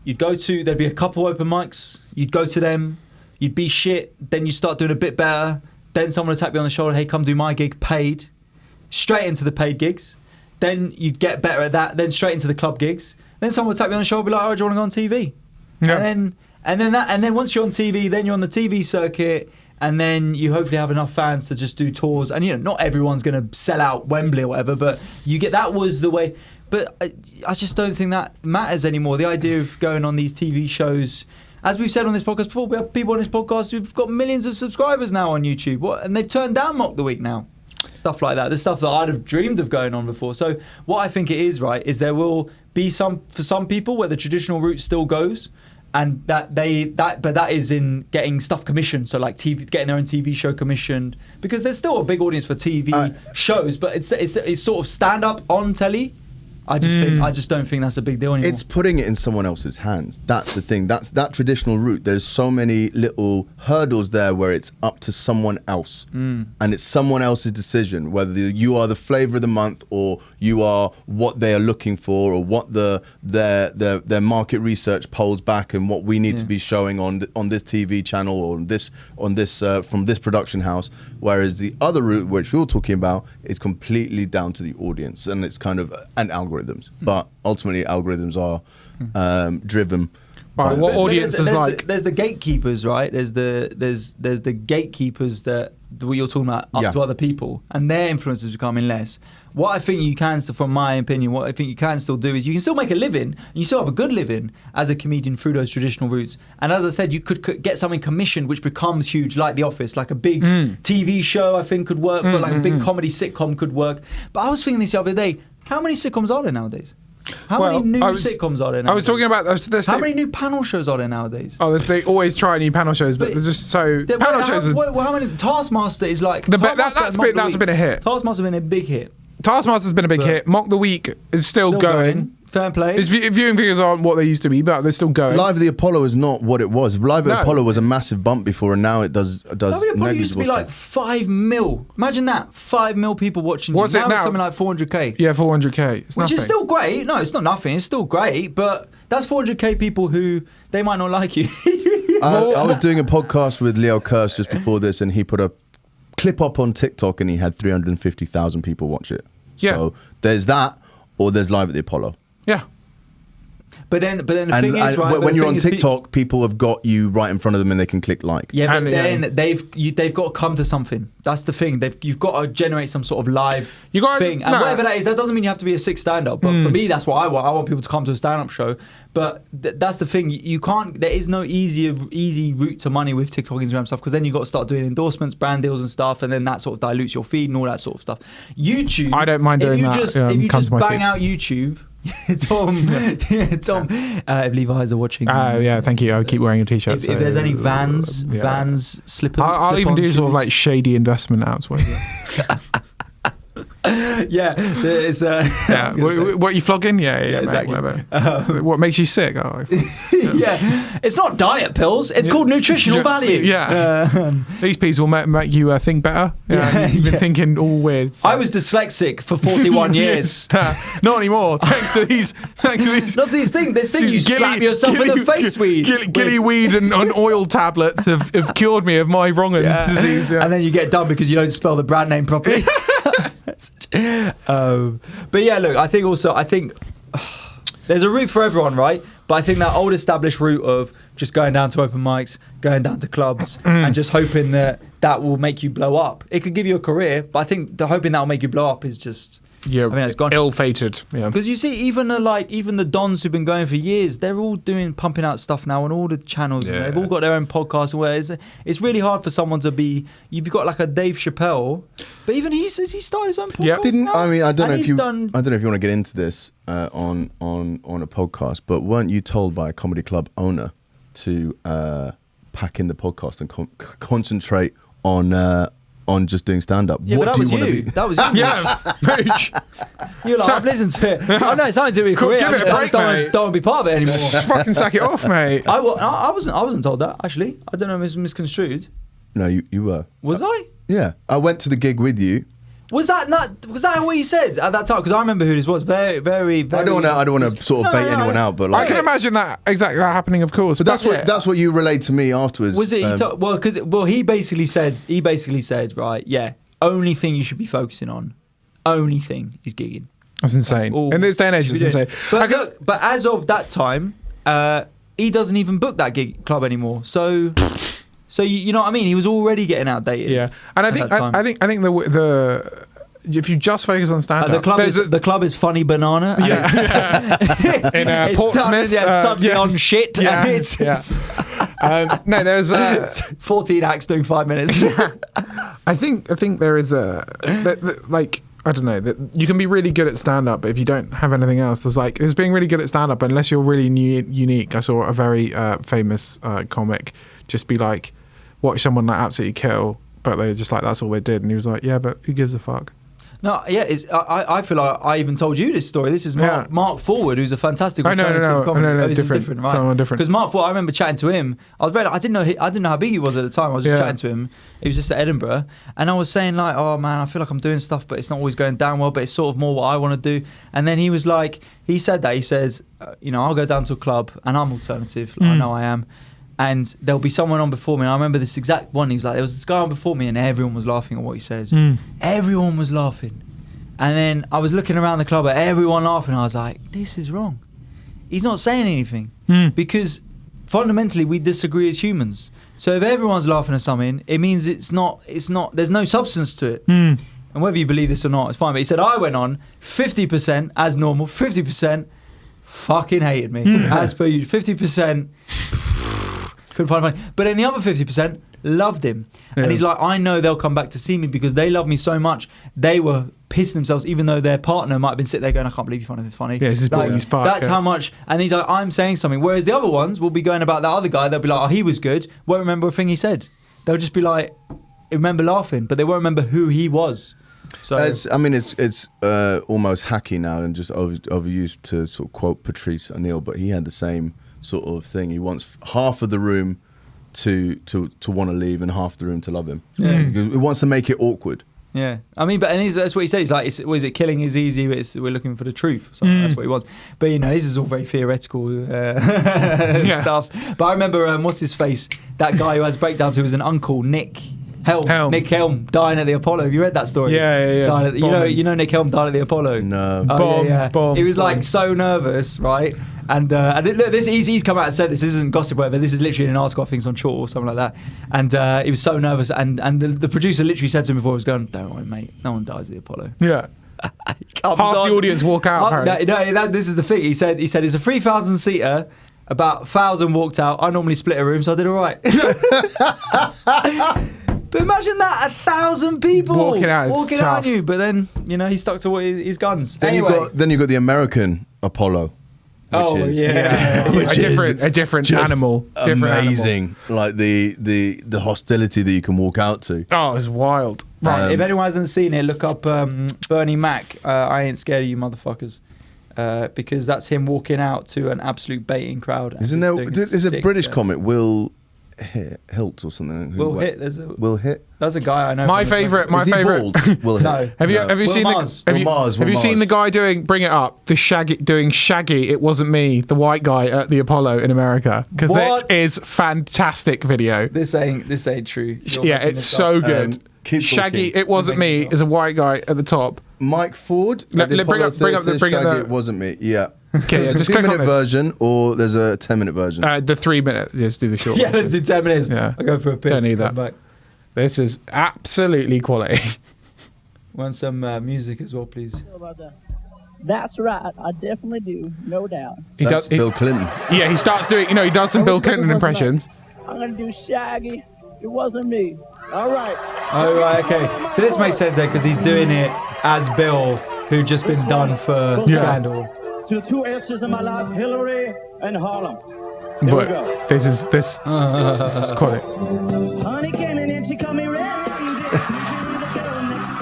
there'd be a couple open mics, you'd go to them, you'd be shit, then you start doing a bit better, then someone would tap you on the shoulder, hey, come do my gig, paid, straight into the paid gigs. Then you'd get better at that, then straight into the club gigs. Then someone would tap you on the shoulder, be like, oh, do you want to go on TV? Yeah. And then once you're on TV, then you're on the TV circuit, and then you hopefully have enough fans to just do tours. And not everyone's going to sell out Wembley or whatever, but that was the way. But I just don't think that matters anymore. The idea of going on these TV shows, as we've said on this podcast before, we have people on this podcast who've got millions of subscribers now on YouTube, and they've turned down Mock the Week now. Stuff like that. The stuff that I'd have dreamed of going on before. So what I think it is, right, is there will be for some people where the traditional route still goes. And but that is in getting stuff commissioned, so like TV, getting their own TV show commissioned, because there's still a big audience for TV shows, but it's sort of stand up on telly. I just don't think that's a big deal anymore. It's putting it in someone else's hands. That's the thing. That's that traditional route. There's so many little hurdles there where it's up to someone else, and it's someone else's decision whether you are the flavour of the month or you are what they are looking for or what their market research polls back and what we need to be showing on this TV channel or on this from this production house. Whereas the other route, which you're talking about, is completely down to the audience and it's kind of an algorithm. But ultimately, algorithms are driven by what audiences like. There's the gatekeepers, right? There's the gatekeepers that what you're talking about up to other people, and their influence is becoming less. What I think you can still, from my opinion, what I think you can still do is you can still make a living, and you still have a good living as a comedian through those traditional routes. And as I said, you could get something commissioned which becomes huge, like The Office, like a big TV show. I think could work, but like a big comedy sitcom could work. But I was thinking this the other day. How many sitcoms are there nowadays? How many new sitcoms are there nowadays? I was talking about how many new panel shows are there nowadays? Oh, they always try new panel shows, but they're just so panel shows. How many? Taskmaster is like that's been a hit. Taskmaster's been a big hit. Taskmaster's been a big hit. Mock the Week is still going. Fair play. His viewing figures aren't what they used to be, but they're still going. Live at the Apollo is not what it was. Live at Apollo was a massive bump before, and now it does. Live at the Apollo used to be like 5 mil. Imagine that, 5 mil people watching. What's it now? It's something like 400k. Yeah, 400k. Which is still great. No, it's not nothing. It's still great, but that's 400k people who they might not like you. I was doing a podcast with Leo Kurz just before this, and he put a clip up on TikTok, and he had 350,000 people watch it. Yeah. So there's that, or there's Live at the Apollo. Yeah. But then the thing is, right? When you're on TikTok, people have got you right in front of them, and they can click like. Yeah, but then they've got to come to something. That's the thing. You've got to generate some sort of live thing, and whatever that is. That doesn't mean you have to be a sick stand-up. But for me, that's what I want. I want people to come to a stand-up show. But that's the thing. You can't. There is no easy route to money with TikTok, Instagram stuff, because then you got to start doing endorsements, brand deals, and stuff, and then that sort of dilutes your feed and all that sort of stuff. YouTube. I don't mind doing that. If you just bang out YouTube. Tom, if Levi's are watching. Yeah, thank you. I'll keep wearing a t-shirt. If there's any Vans slippers, I'll even do sort of like shady investment outs. Yeah, it's what are you flogging? Yeah, exactly. Mate, what makes you sick? Yeah, it's not diet pills. It's called nutritional value. Yeah, these peas will make you think better. You've been thinking all weird. So. I was dyslexic for 41 years. Not anymore. Thanks to these. Not these things. This thing you slap yourself in the face with. Gillyweed and oil tablets have cured me of my wrong disease. Yeah. And then you get done because you don't spell the brand name properly. message. But yeah, look, I think there's a route for everyone, right? But I think that old established route of just going down to open mics, going down to clubs, and just hoping that will make you blow up. It could give you a career, but I think hoping that will make you blow up is just... Yeah, I mean, it's gone ill-fated. Yeah, because you see, even the Dons who've been going for years, they're all pumping out stuff now on all the channels. Yeah. And they've all got their own podcasts. Where it's really hard for someone to be. You've got like a Dave Chappelle, but even he says he started his own podcast. Yeah, I don't know if you want to get into this on a podcast, but weren't you told by a comedy club owner to pack in the podcast and concentrate on just doing stand-up? Yeah, what but that was you. That was you. Yeah, Mooch. You're like, I've listened to it. I know it's something to do with your career. Give it a break, mate. Don't want to be part of it anymore. Just fucking sack it off, mate. I wasn't told that, actually. I don't know if it's misconstrued. No, you were. Was I? Yeah. I went to the gig with you. Was that what you said at that time? Because I remember who this was. Very, very, very... I don't want to sort of bait anyone out, but like... I can imagine that happening, of course. But that's what you relayed to me afterwards. Was it? He basically said, right, yeah, only thing you should be focusing on, only thing is gigging. That's insane. In this day and age, it's insane. But as of that time, he doesn't even book that gig club anymore. So you know what I mean? He was already getting outdated. Yeah, and I think the if you just focus on stand-up, the club is Funny Banana. And yeah, in Portsmouth, suddenly on shit. Yeah, and no, there's 14 acts doing 5 minutes. I think there is like. I don't know, that you can be really good at stand-up, but if you don't have anything else, there's being really good at stand-up unless you're really unique. I saw a very famous comic just be like, watch someone like absolutely kill, but they're just like, that's all they did. And he was like, yeah, but who gives a fuck? No, yeah, I feel like I even told you this story. This is Mark Forward, who's a fantastic alternative comedy. No, different, right? Someone different. Because Mark Forward, I remember chatting to him. I didn't know how big he was at the time. I was just chatting to him. He was just at Edinburgh, and I was saying like, oh man, I feel like I'm doing stuff, but it's not always going down well. But it's sort of more what I want to do. And then he was like, he said, I'll go down to a club, and I'm alternative. I know I am. And there'll be someone on before me. And I remember this exact one. He was like, there was this guy on before me, and everyone was laughing at what he said. Everyone was laughing. And then I was looking around the club at everyone laughing. I was like, this is wrong. He's not saying anything. Because fundamentally we disagree as humans. So if everyone's laughing at something, it means it's not, there's no substance to it. And whether you believe this or not, it's fine. But he said, I went on 50% as normal, 50% fucking hated me. As per you, 50% couldn't find funny. But then the other 50% loved him. And he's like, I know they'll come back to see me because they love me so much. They were pissing themselves, even though their partner might have been sitting there going, I can't believe you find it funny. Yeah, this is boring as fuck. That's how much. And he's like, I'm saying something. Whereas the other ones will be going about that other guy. They'll be like, oh, he was good. Won't remember a thing he said. They'll just be like, remember laughing, but they won't remember who he was. So it's almost hacky now and just overused to sort of quote Patrice O'Neill, but he had the same sort of thing. He wants half of the room to want to leave and half the room to love him. Yeah. He wants to make it awkward. Yeah, I mean, but that's what he said. He's like, killing is easy, but we're looking for the truth. So that's what he wants. But this is all very theoretical stuff. But I remember, what's his face? That guy who has breakdowns, who was an uncle, Nick Helm. Nick Helm dying at the Apollo. Have you read that story? Yeah. You know Nick Helm died at the Apollo? No. Bomb. He was like so nervous, right? And look, he's come out and said this isn't gossip, whatever. This is literally an article, I think, it's on Chort or something like that. And he was so nervous, and the producer literally said to him before he was going, "Don't worry, mate. No one dies at the Apollo." Yeah. Half the audience walk out. This is the thing. He said it's a 3,000 seater. About 1,000 walked out. I normally split a room, so I did all right. But imagine that, 1,000 people walking out on you. But then, he stuck to his guns. Then you've got the American Apollo. A different animal. Amazing. Like the hostility that you can walk out to. Oh, it's wild. Right. If anyone hasn't seen it, look up Bernie Mac. I ain't scared of you motherfuckers. Because that's him walking out to an absolute baiting crowd. Isn't there? There's a British comic, Will Hilt or something. Will Hitt. Will Hitt. That's a guy I know. My favourite. Will Hitt. No. Have you seen seen the guy bring it up? The Shaggy doing Shaggy. It wasn't me. The white guy at the Apollo in America, because it is fantastic video. This ain't true. It's so good. Shaggy. It wasn't me. Is a white guy at the top. Mike Ford. Bring up Shaggy, it wasn't me. Yeah. Okay, yeah, just click on 2-minute version, or there's a 10-minute version. The 3 minutes. Just do the short. Yeah, let's do 10 minutes. Yeah. I'll go for a piss. Don't need that. Back. This is absolutely quality. Want some music as well, please? That's right. I definitely do. No doubt. That's Bill Clinton. Yeah, he starts doing. He does some Bill Clinton impressions. I'm gonna do Shaggy. It wasn't me. All right. Oh right, okay. So this makes sense then, because he's doing it as Bill, who just been done for Scandal. To the 2 answers in my life, Hillary and Harlem. But this is quality. Honey came in and she called me red.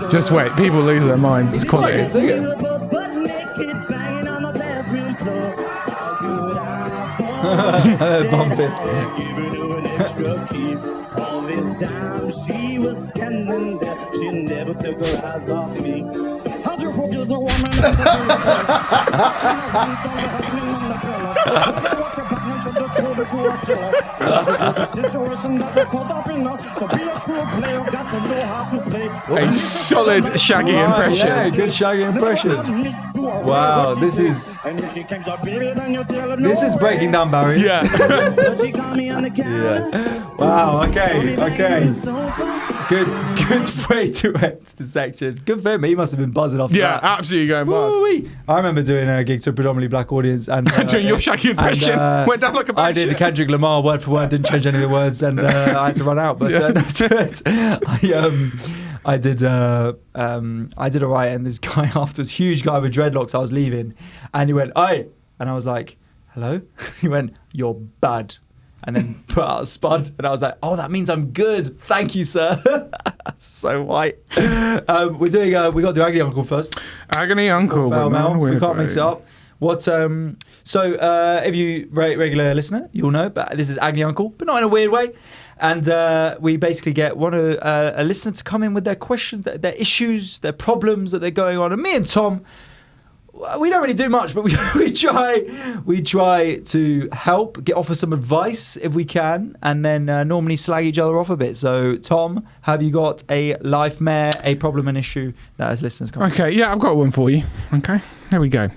Just wait, people lose their minds. It's quality. Sing it. Bump All this time she was standing there. She never took her eyes off me. How'd you forget the woman that's a solid Shaggy impression. Yeah, good Shaggy impression. Wow, this is breaking down barriers. Yeah. Wow. Okay. Good way to end the section. Good for him. He must have been buzzing off. Yeah, absolutely going mad. I remember doing a gig to a predominantly black audience and doing your Shaggy impression. Went down like a I did Kendrick Lamar word for word, didn't change any of the words, and I had to run out. But I did a riot, and this guy afterwards, huge guy with dreadlocks, I was leaving, and he went, "Oi," and I was like, "Hello?" He went, "You're bad," and then put out a spud, and I was like, "Oh, that means I'm good. Thank you, sir." So white. We got to do Agony Uncle first. Agony Uncle. We can't mix it up. If you regular listener, you'll know, but this is Agony Uncle, but not in a weird way. And we basically get a listener to come in with their questions, their issues, their problems that they're going on. And me and Tom, we don't really do much, but we try to help, offer some advice if we can, and then normally slag each other off a bit. So, Tom, have you got a life mare, a problem, an issue that as listeners come? Okay, yeah, I've got one for you. Okay, here we go.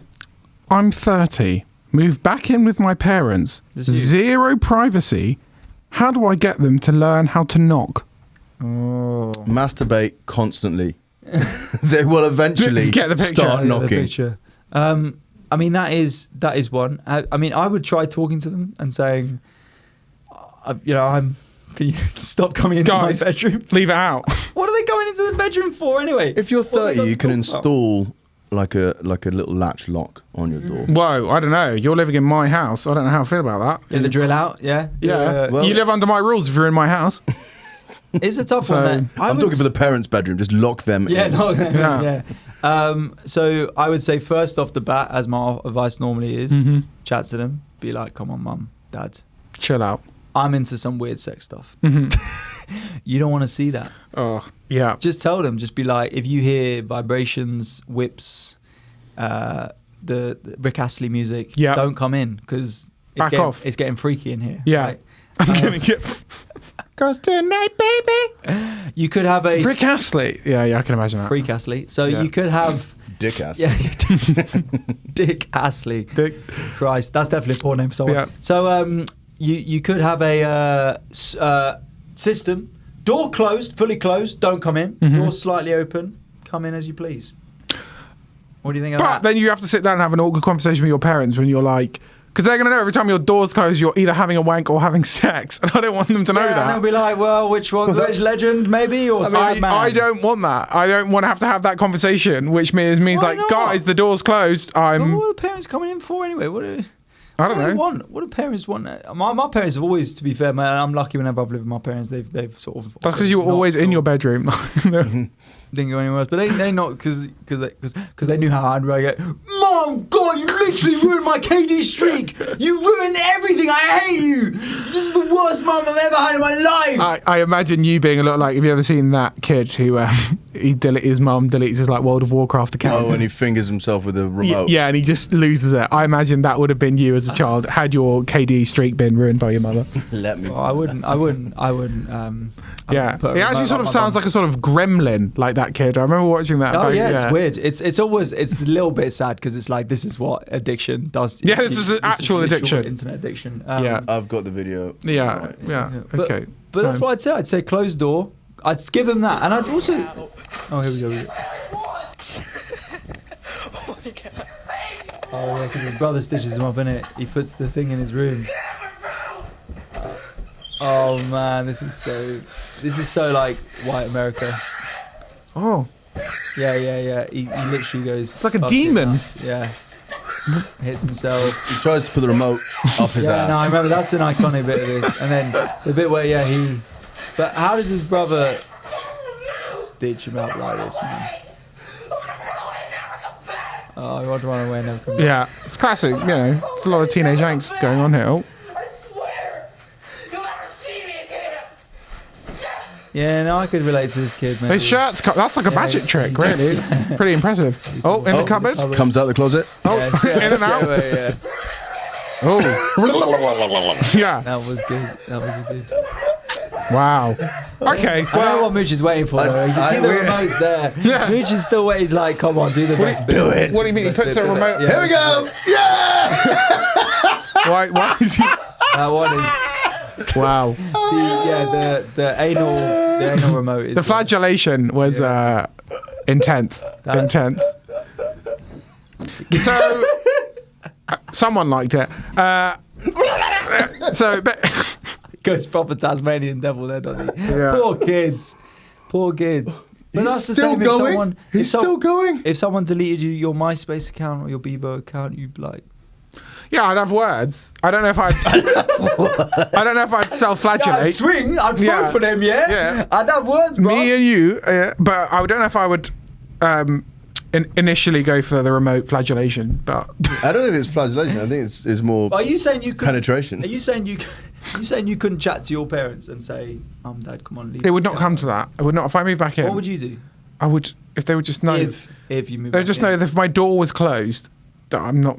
I'm 30, moved back in with my parents, zero privacy. How do I get them to learn how to knock? Oh. Masturbate constantly. They will eventually start knocking. I mean, that is one. I mean, I would try talking to them and saying, can you stop coming into my bedroom? Leave it out. What are they going into the bedroom for anyway? If you're 30, you can install like a little latch lock on your door. Whoa, I don't know. You're living in my house. I don't know how I feel about that. Get the drill out, yeah. Yeah. Well, you live under my rules if you're in my house. It's a tough one. There. I'm talking for the parents' bedroom. Just lock them in. Lock them in. Yeah. So I would say first off the bat, as my advice normally is, chat to them. Be like, come on, mum, dad. Chill out. I'm into some weird sex stuff. You don't want to see that. Oh, yeah. Just tell them. Just be like, if you hear vibrations, whips, the Rick Astley music, don't come in because it's getting freaky in here. Yeah. Right? I'm going to get... Cause tonight, baby. You could have a... Rick Astley. Yeah, I can imagine that. Freak Astley. So you could have... Dick Astley. Yeah. Dick Astley. Christ, that's definitely a porn name for someone. Yeah. So you could have a system, door closed, fully closed, don't come in. Door slightly open, come in as you please. What do you think of that? But then you have to sit down and have an awkward conversation with your parents when you're like... Because they're going to know every time your door's closed, you're either having a wank or having sex. And I don't want them to know that. And they'll be like, well, which one's which legend, maybe? Or sad man? I don't want that. I don't want to have that conversation, which means Why like, not? Guys, the door's closed. What are the parents coming in for anyway? I don't know. What do parents want? My parents have always, to be fair, man, I'm lucky whenever I've lived with my parents, they've sort of... That's because you were always in your bedroom. Didn't go anywhere else. But they not, because they knew how I'd get, Mom, God, you literally ruined my KD streak. You ruined everything. I hate you. This is the worst mom I've ever had in my life. I imagine you being a lot like, have you ever seen that kid who his mum deletes his like World of Warcraft account. Oh, and he fingers himself with a remote. Yeah, and he just loses it. I imagine that would have been you as a child had your KD streak been ruined by your mother. Let me. Well, I wouldn't. Yeah, he actually sort of sounds like a sort of gremlin, like that kid. I remember watching that. Oh yeah, it's weird. It's always a little bit sad because it's like this is what addiction does. Yeah, this is an actual addiction. Internet addiction. Yeah, I've got the video. Yeah, yeah. Okay, but that's what I'd say. I'd say close door. I'd give them that, and I'd also. Oh, here we go. Oh yeah, because his brother stitches him up, innit? He puts the thing in his room. Oh man, this is so like white America. Oh. Yeah. He literally goes. It's like a demon. Nuts. Yeah. Hits himself. He tries to put the remote up his ass. No, I remember that's an iconic bit of this. And then the bit where he. But how does his brother stitch him up like this, man? Oh, I want to run away now. Yeah, it's classic. You know, it's a lot of teenage angst going on here. Oh. Yeah, no, I could relate to this kid, man. His shirt's that's like a magic trick, really. It's pretty impressive. Oh, in the cupboard. Comes out the closet. Oh, in and out. Yeah. Oh. Yeah. That was good. That was a good. Wow. Okay. I know what Mooch is waiting for, though. You can see the remote's there. Yeah. Mooch is still waiting. He's like, come on, do the best bit. Do it. What do you mean? He puts a remote. Here we go. Yeah. Why is he? That one is. Wow. The anal remote. Is the flagellation was intense. Intense. So someone liked it. But goes proper Tasmanian devil there, doesn't he? Yeah. Poor kids. But that's the still same. going. He's still going. If someone deleted your MySpace account or your Bebo account, you'd be like. Yeah, I'd have words. I don't know if I'd self-flagellate. Yeah, I'd swing. I'd vote for them. Yeah. I'd have words, bro. Me and you. But I don't know if I would initially go for the remote flagellation. But I don't know if it's flagellation. I think it's more. Are you saying you could, penetration? Are you saying you couldn't chat to your parents and say, Dad, come on, leave? It would not come to that. It would not. If I moved back in. What would you do? I would if they would just know. If you moved. They would just know that if my door was closed. I'm not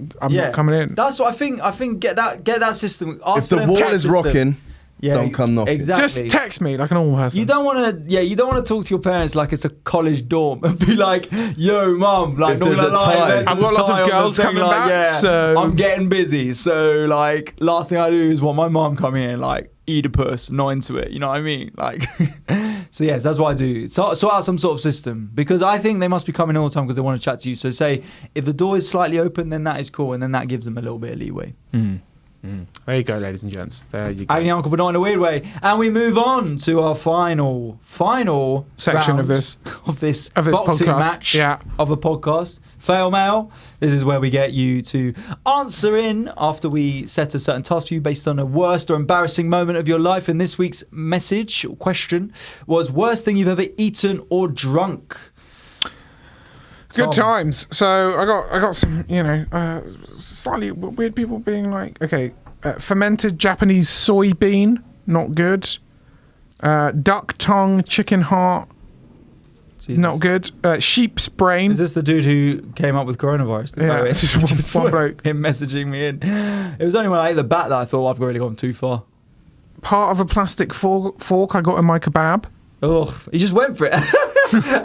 coming in. That's what I think. I think get that system. Ask if the wall is rocking, don't come knocking. Exactly. Just text me like a normal person. You don't want to. Yeah, you don't want to talk to your parents like it's a college dorm and be like, "Yo, mum, like, not gonna lie, I've got lots of girls coming back. Yeah, so I'm getting busy. So like, last thing I do is want my mum come here and like Oedipus, not into it. You know what I mean? Like, so yes, that's what I do. Sort out some sort of system because I think they must be coming all the time because they want to chat to you. So say if the door is slightly open, then that is cool, and then that gives them a little bit of leeway. There you go, ladies and gents. There you go. Agony Uncle, but not in a weird way. And we move on to our final section round of this boxing podcast. match of a podcast. Fail mail. This is where we get you to answer in after we set a certain task for you based on a worst or embarrassing moment of your life. And this week's message or question was worst thing you've ever eaten or drunk. Good times. So I got some, slightly weird people being like, okay, fermented Japanese soybean, not good. Duck tongue, chicken heart, Jesus. Not good. Sheep's brain. Is this the dude who came up with coronavirus? Yeah, it's just one bloke. Him messaging me in. It was only when I ate the bat that I thought I've really gone too far. Part of a plastic fork I got in my kebab. Oh, he just went for it.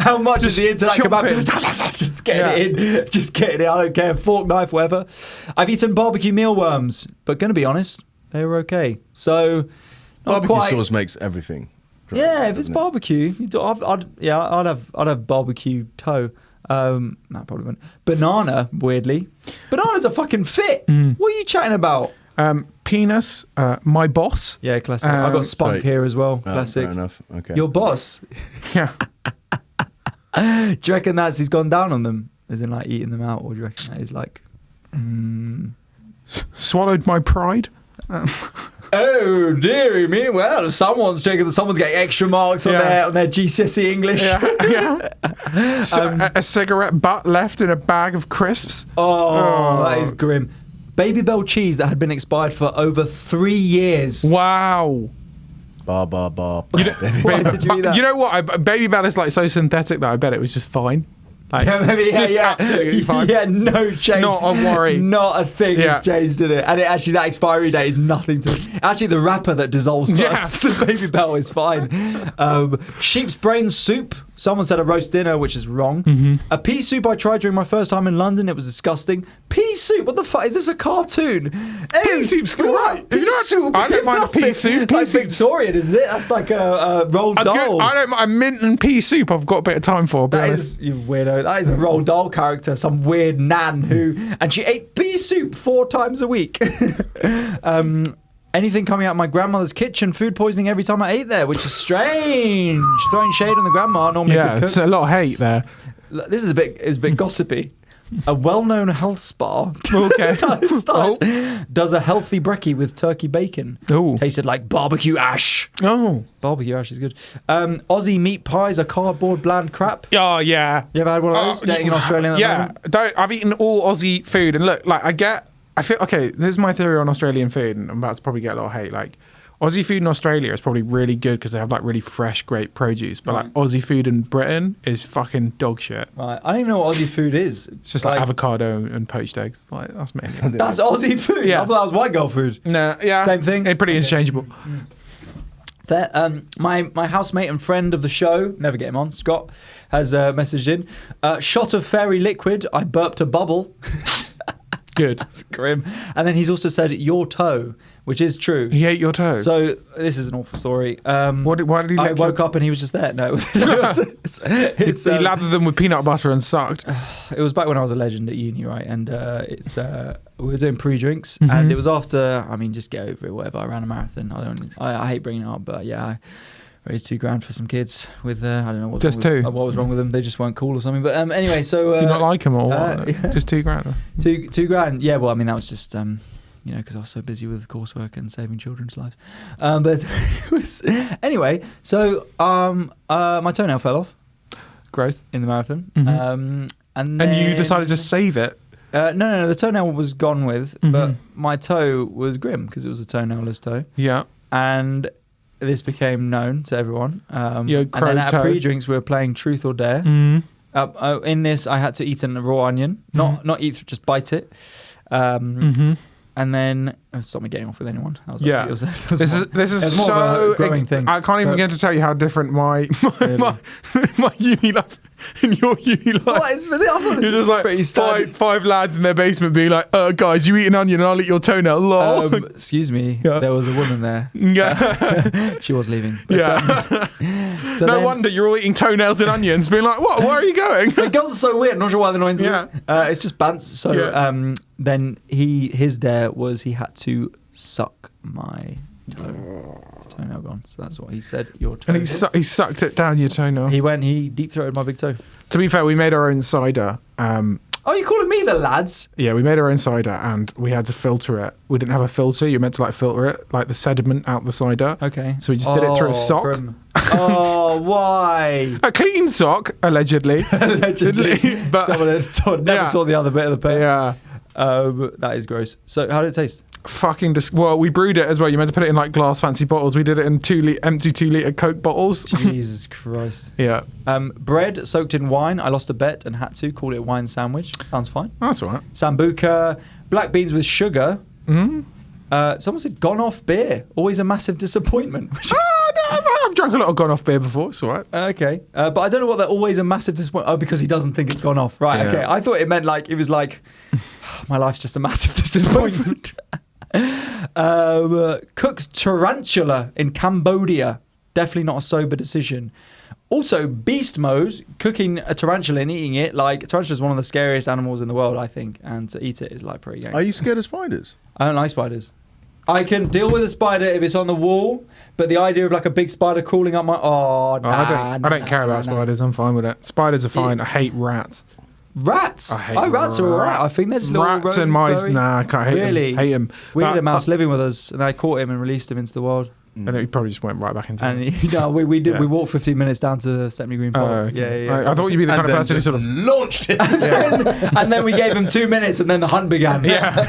How much is the into that kebab? Just getting it in. Just getting it. I don't care. Fork, knife, whatever. I've eaten barbecue mealworms, but gonna be honest, they were okay. So barbecue sauce makes everything. Great, yeah, if it's barbecue, I'd have barbecue toe. No, probably wouldn't. Banana, weirdly. Bananas are fucking fit. What are you chatting about? Penis, my boss. Yeah, classic. I got spunk here as well. Classic. Fair enough. Okay. Your boss. Yeah. Do you reckon he's gone down on them, as in like eating them out, or do you reckon that is like swallowed my pride? Oh dearie me! Well, someone's getting extra marks on their GCSE English. Yeah. So, a cigarette butt left in a bag of crisps. Oh, that is grim. Baby Bell cheese that had been expired for over 3 years. Wow. Bar, bar, bar. Why did you eat that? You know what? Baby Bell is like so synthetic that I bet it was just fine. Like, absolutely fine. Yeah, no change. Not a worry. Not a thing has changed in it. And that expiry date is nothing to it. Actually, the wrapper that dissolves first, the Baby Bell is fine. Sheep's brain soup. Someone said a roast dinner, which is wrong. Mm-hmm. A pea soup I tried during my first time in London. It was disgusting. Pea soup? What the fuck? Is this a cartoon? Pea soup's good. Right. Pea soup. I don't mind pea soup. It's like Victorian, isn't it? That's like a Roald Dahl. I don't mind mint and pea soup. I've got a bit of time for. That is, you weirdo. That is a Roald Dahl character. Some weird nan and she ate pea soup 4 times a week. Anything coming out of my grandmother's kitchen, food poisoning every time I ate there, which is strange. Throwing shade on the grandma, normally good cooks. It's a lot of hate there. This is a bit gossipy. A well-known health spa does a healthy brekkie with turkey bacon. Ooh. Tasted like barbecue ash. Oh. Barbecue ash is good. Aussie meat pies are cardboard bland crap. Oh, yeah. You ever had one of those? Dating an Australian at the moment? I've eaten all Aussie food, and look, like I feel, okay, this is my theory on Australian food, and I'm about to probably get a lot of hate. Like, Aussie food in Australia is probably really good because they have like really fresh, great produce. But like Aussie food in Britain is fucking dog shit. Right. I don't even know what Aussie food is. It's just like avocado and poached eggs. Like, that's me. That's Aussie food? Yeah. I thought that was white girl food. No, yeah. Same thing? It's pretty interchangeable. Fair. My housemate and friend of the show, never get him on, Scott, has messaged in. Shot of fairy liquid, I burped a bubble. Good. That's grim. And then he's also said your toe, which is true. He ate your toe. So this is an awful story. Why did he? I woke up and he was just there. No, he lathered them with peanut butter and sucked. It was back when I was a legend at uni, right? And we were doing pre-drinks, and it was after. I mean, just get over it. Whatever. I ran a marathon. I hate bringing it up, but yeah. I raised $2,000 for some kids with I don't know what was wrong with them. They just weren't cool or something. But anyway, so do you not like them or what? Just $2,000. $2,000. Yeah, well, I mean that was just because I was so busy with coursework and saving children's lives. But it was anyway. So my toenail fell off. Gross. In the marathon. Mm-hmm. And you decided to save it. No. The toenail was gone with, but my toe was grim because it was a toenailless toe. Yeah. And this became known to everyone. And then at toe. pre-drinks, we were playing Truth or Dare. Mm. In this, I had to eat a raw onion. Not eat, just bite it. And then stop me getting off with anyone. This is so growing thing. I can't even begin to tell you how different my uni life and your uni life. What? I thought this was pretty standard. five lads in their basement being like, guys, you eat an onion and I'll eat your toenail. Lol. Excuse me. Yeah. There was a woman there. Yeah. She was leaving. But, so no wonder you're all eating toenails and onions, being like, what? Where are you going? The girls are so weird. I'm not sure why they're not into this. It's just bants. So then his dare was he had to suck my toenail gone. So that's what he said. Your toe. And he sucked it down your toenail. He deep throated my big toe. To be fair, we made our own cider. You calling me the lads? Yeah, we made our own cider and we had to filter it. We didn't have a filter. You're meant to filter it, like the sediment out the cider. Okay. So we just did it through a sock. Why? A clean sock, allegedly. Allegedly. But someone never saw the other bit of the pen. Yeah. That is gross. So how did it taste? Fucking well, we brewed it as well. You meant to put it in glass fancy bottles. We did it in empty 2 litre Coke bottles. Jesus Christ. Yeah. Bread soaked in wine. I lost a bet and had to call it a wine sandwich. Sounds fine. That's all right. Sambuca. Black beans with sugar. Someone said gone off beer. Always a massive disappointment. No, I've drunk a lot of gone off beer before. It's all right. Okay. But I don't know what they're always a massive disappointment. Oh, because he doesn't think it's gone off. Right. Yeah. Okay. I thought it meant it was my life's just a massive disappointment. Cooked tarantula in Cambodia. Definitely not a sober decision. Also, beast mode, cooking a tarantula and eating it. Tarantula is one of the scariest animals in the world, I think. And to eat it is pretty gang. Are you scared of spiders? I don't like spiders. I can deal with a spider if it's on the wall, but the idea of a big spider crawling up my... I don't care about spiders. I'm fine with it. Spiders are fine. I hate rats. Rats? I hate rats are alright. I think they're just little rats and mice. Nah, I can't hate them. Hate them. We had a mouse living with us, and I caught him and released him into the wild. And he probably just went right back into it. And we did. Yeah. We walked 15 minutes down to Stepney Green Park. Okay. Yeah. I thought you'd be the kind of person who sort of launched it. And then we gave him 2 minutes, and then the hunt began. Yeah.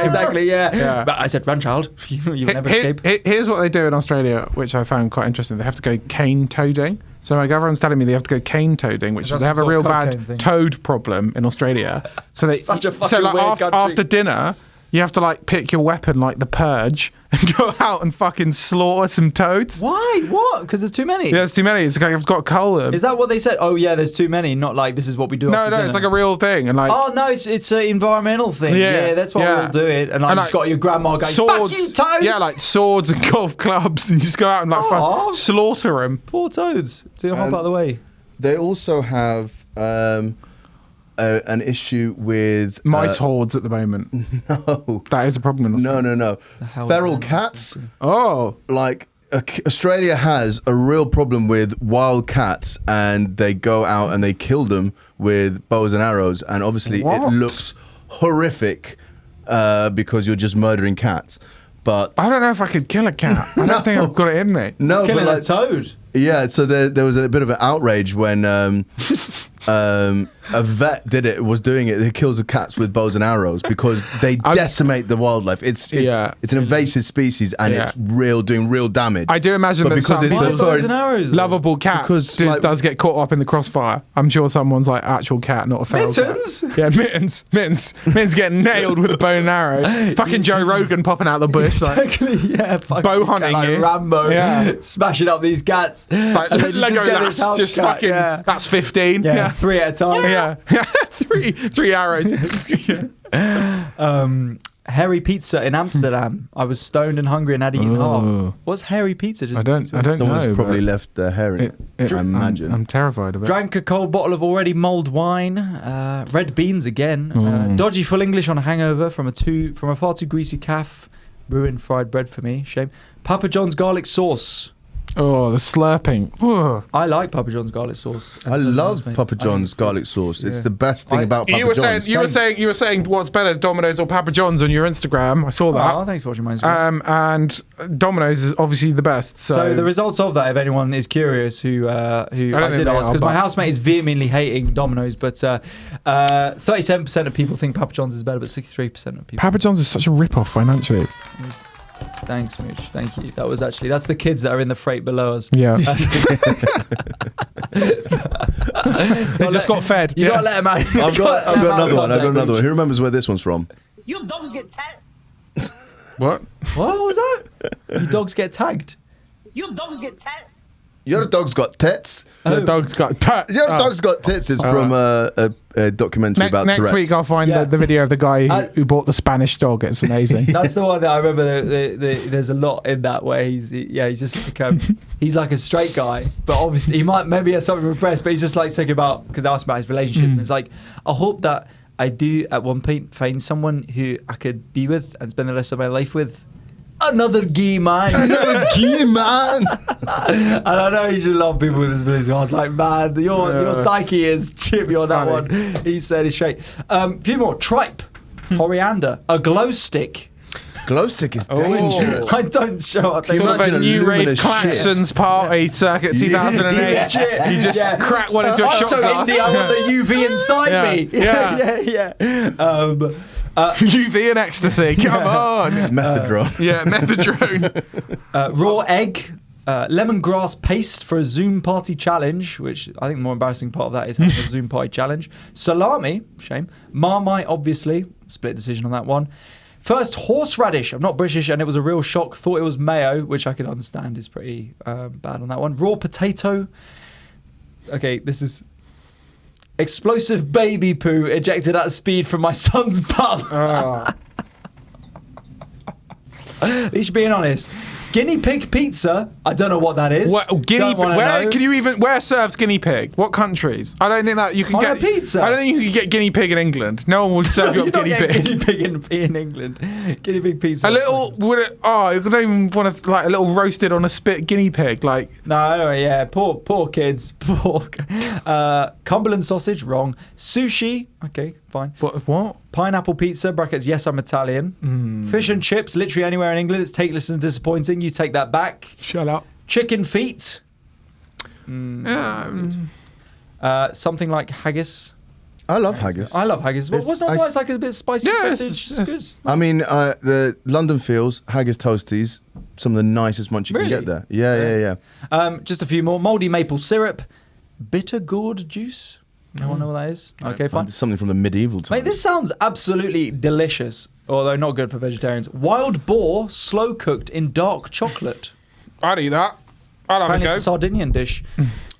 Exactly. Yeah. But I said, "Run, child. You'll never escape." Here's what they do in Australia, which I found quite interesting. They have to go cane toading. So like everyone's telling me they have to go cane toading, which they have a real bad toad problem in Australia. So they such a fucking weird country. After dinner, you have to like pick your weapon like the Purge and go out and fucking slaughter some toads. Why? What? Because there's too many. Yeah, there's too many. It's like I've got to cull them. Is that what they said? Oh yeah, there's too many. Not like this is what we do. No, it's like a real thing. And like, oh no, it's an environmental thing. Yeah, that's why we'll do it. And like, just got your grandma going, swords, "Fuck you, toad!" Yeah, like swords and golf clubs, and you just go out and like slaughter them. Poor toads. Do you hop out of the way? They also have an issue with mice hordes at the moment. No, that is a problem. No. Feral cats. Oh, like Australia has a real problem with wild cats, and they go out and they kill them with bows and arrows, and obviously it looks horrific because you're just murdering cats. But I don't know if I could kill a cat. I don't think I've got it in me. No, killing but a toad. Yeah, so there was a bit of an outrage when a vet was doing it. He kills the cats with bows and arrows because they decimate the wildlife. It's an invasive species and it's doing real damage. I do imagine that because it's some bows and arrows, lovable cat does get caught up in the crossfire. I'm sure someone's like actual cat, not a feral Mittens? Cat. Yeah, Mittens getting nailed with a bow and arrow. Fucking Joe Rogan popping out the bush. Exactly, bow hunting like you. Rambo, smashing up these cats. It's like Lego lass, just cat, fucking. That's 15. Yeah, 3 at a time. Yeah, three arrows. Hairy pizza in Amsterdam. I was stoned and hungry and had eaten half. What's hairy pizza? I don't know. Someone's probably left their hair in it. I imagine. I'm terrified of it. Drank a cold bottle of already mulled wine. Red beans again. Dodgy full English on a hangover from a far too greasy calf. Ruined fried bread for me. Shame. Papa John's garlic sauce. Oh, the slurping. Ugh. I like Papa John's garlic sauce. I love Papa John's garlic sauce. It's the best thing about Papa John's. You were saying what's better, Domino's or Papa John's on your Instagram. I saw that. Oh, thanks for watching my Instagram. And Domino's is obviously the best. So the results of that, if anyone is curious, who I did ask, because my housemate is vehemently hating Domino's, but 37% of people think Papa John's is better, but 63% of people. Papa John's is such a rip-off financially. Thanks, Mooch. Thank you. That's the kids that are in the freight below us. Yeah. They just got fed. You gotta let them out. I've got another one. Who remembers where this one's from? Your dogs get tagged. What? What was that? Your dogs get tagged. Your dogs get tagged. Your dog's got tits. Your dog's got tits. Your dog's got tits is from a documentary about Tourette's. Next week I'll find the video of the guy who bought the Spanish dog. It's amazing. That's the one that I remember. There's a lot in that where he's just like he's like a straight guy, but obviously he maybe has something repressed, but he's just like thinking about, because they asked about his relationships, and it's like, I hope that I do at one point find someone who I could be with and spend the rest of my life with. Another gay man. Another gay man. And I know you should love people with disabilities. I was like, man, your psyche is chippy on that one. He said it's straight. Few more. Tripe, coriander, a glow stick. Glow stick is dangerous. I don't show up. Sort of a new rave Claxons party circuit 2008. You just crack one into a shot glass. Indie, I want the UV inside me. Yeah. UV and ecstasy, come on. Methadone. Methadone. Raw egg, lemongrass paste for a Zoom party challenge, which I think the more embarrassing part of that is having a Zoom party challenge. Salami, shame. Marmite, obviously, split decision on that one. First, horseradish. I'm not British, and it was a real shock. Thought it was mayo, which I can understand is pretty bad on that one. Raw potato. Okay, this is... Explosive baby poo ejected at speed from my son's bum. At least being honest. Guinea pig pizza. I don't know what that is. Where serves guinea pig? What countries? I don't think that you can get a pizza. I don't think you can get guinea pig in England. No one will serve you up guinea pig. Guinea pig in England. Guinea pig pizza. A little you don't even want to like a little roasted on a spit guinea pig like. No, yeah, poor kids. Pork. Cumberland sausage, wrong. Sushi, okay, fine. What? Pineapple pizza, brackets, yes, I'm Italian. Fish and chips, literally anywhere in England. It's tasteless and disappointing. You take that back. Shut up. Chicken feet. Something like haggis. I love haggis. I love haggis. What's not it's like a bit spicy sausage? It's good. I mean, the London Fields, haggis toasties, some of the nicest ones you can get there. Yeah. Just a few more. Mouldy maple syrup. Bitter gourd juice. No one know what that is? Okay, fine. Something from the medieval times. Mate, this sounds absolutely delicious, although not good for vegetarians. Wild boar, slow cooked in dark chocolate. I'd eat that. I'd have a go. It's a Sardinian dish.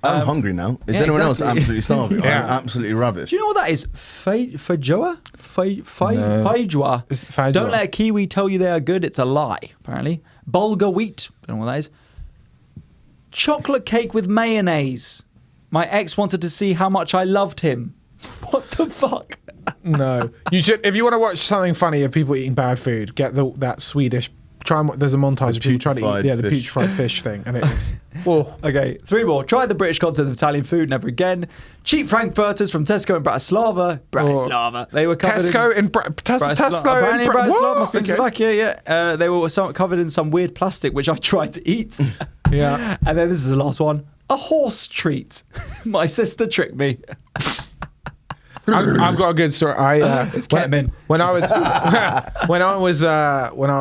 I'm hungry now. Is anyone else absolutely starving? I'm absolutely ravished. Do you know what that is? Feijoa? Feijoa. Don't let a Kiwi tell you they are good. It's a lie, apparently. Bulgur wheat. Don't know what that is. Chocolate cake with mayonnaise. My ex wanted to see how much I loved him. What the fuck? No. You should, if you want to watch something funny of people eating bad food, get that Swedish. There's a montage of people trying to eat the putrefied fish thing, and it is. Okay, 3 more. Try the British concept of Italian food never again. Cheap Frankfurters from Tesco in Bratislava. They were covered Tesco in Bratislava. Must be Slovakia. They were covered in some weird plastic, which I tried to eat. Yeah. And then this is the last one. A horse treat. My sister tricked me. I've got a good story. It's ketamine. When I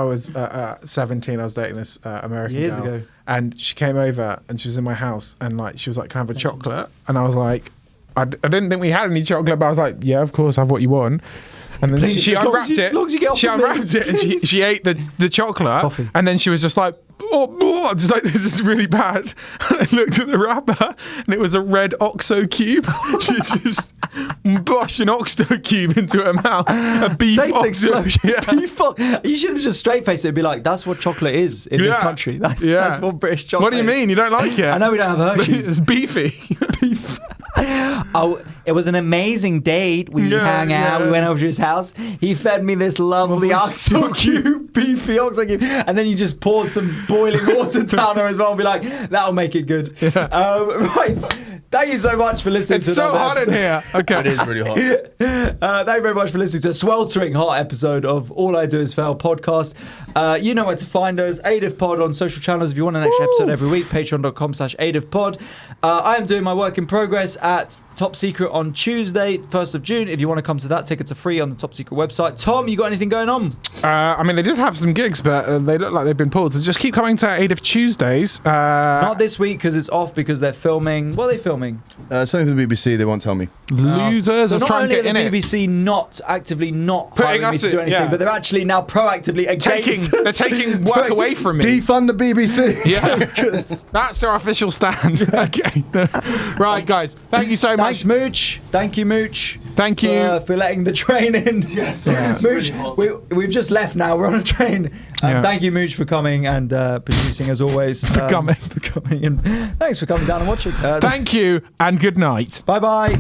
was 17, I was dating this American years girl, ago, and she came over and she was in my house, and like she was like, "Can I have a chocolate?" And I was like, I didn't think we had any chocolate, but I was like, "Yeah, of course, have what you want." And then she unwrapped it. She unwrapped it and she ate the chocolate. Coffee. And then she was just like, just like, this is really bad. And I looked at the wrapper and it was a red OXO cube. She just boshed an OXO cube into her mouth. A beef OXO. Yeah. You should have just straight faced it and be like, that's what chocolate is in this country. That's what British chocolate is. What do you mean? You don't like it? I know we don't have Hershey's. It's beefy. It was an amazing date. We hung out. We went over to his house. He fed me this lovely OXO cube, beefy OXO cube, and then you just poured some boiling water down her as well and be like, that'll make it good. Right. Thank you so much for listening to It's so hot in here. Okay. It is really hot. Thank you very much for listening to a sweltering hot episode of All I Do Is Fail podcast. You know where to find us. ADIVPod on social channels. If you want an extra episode every week, patreon.com/ADIVPod. I am doing my work in progress at Top Secret on Tuesday, 1st of June. If you want to come to that, tickets are free on the Top Secret website. Tom, you got anything going on? I mean, they did have some gigs, but they look like they've been pulled. So just keep coming to ADIV Tuesdays. Not this week because it's off because they're filming. What are they filming? Something for the BBC. They won't tell me. Losers. So I was not trying to only get are in the it. BBC not actively not Putting hiring me us to do in, anything, but they're actually now proactively against. They're taking work away from me. Defund the BBC. Yeah. That's our official stand. Okay. Right, guys. Thank you so much. Thanks, Mooch. Thank you, Mooch. Thank you for letting the train in. Yes, Mooch. We've just left now. We're on a train. Thank you, Mooch, for coming and producing as always. For coming and thanks for coming down and watching. Thank you and good night. Bye bye.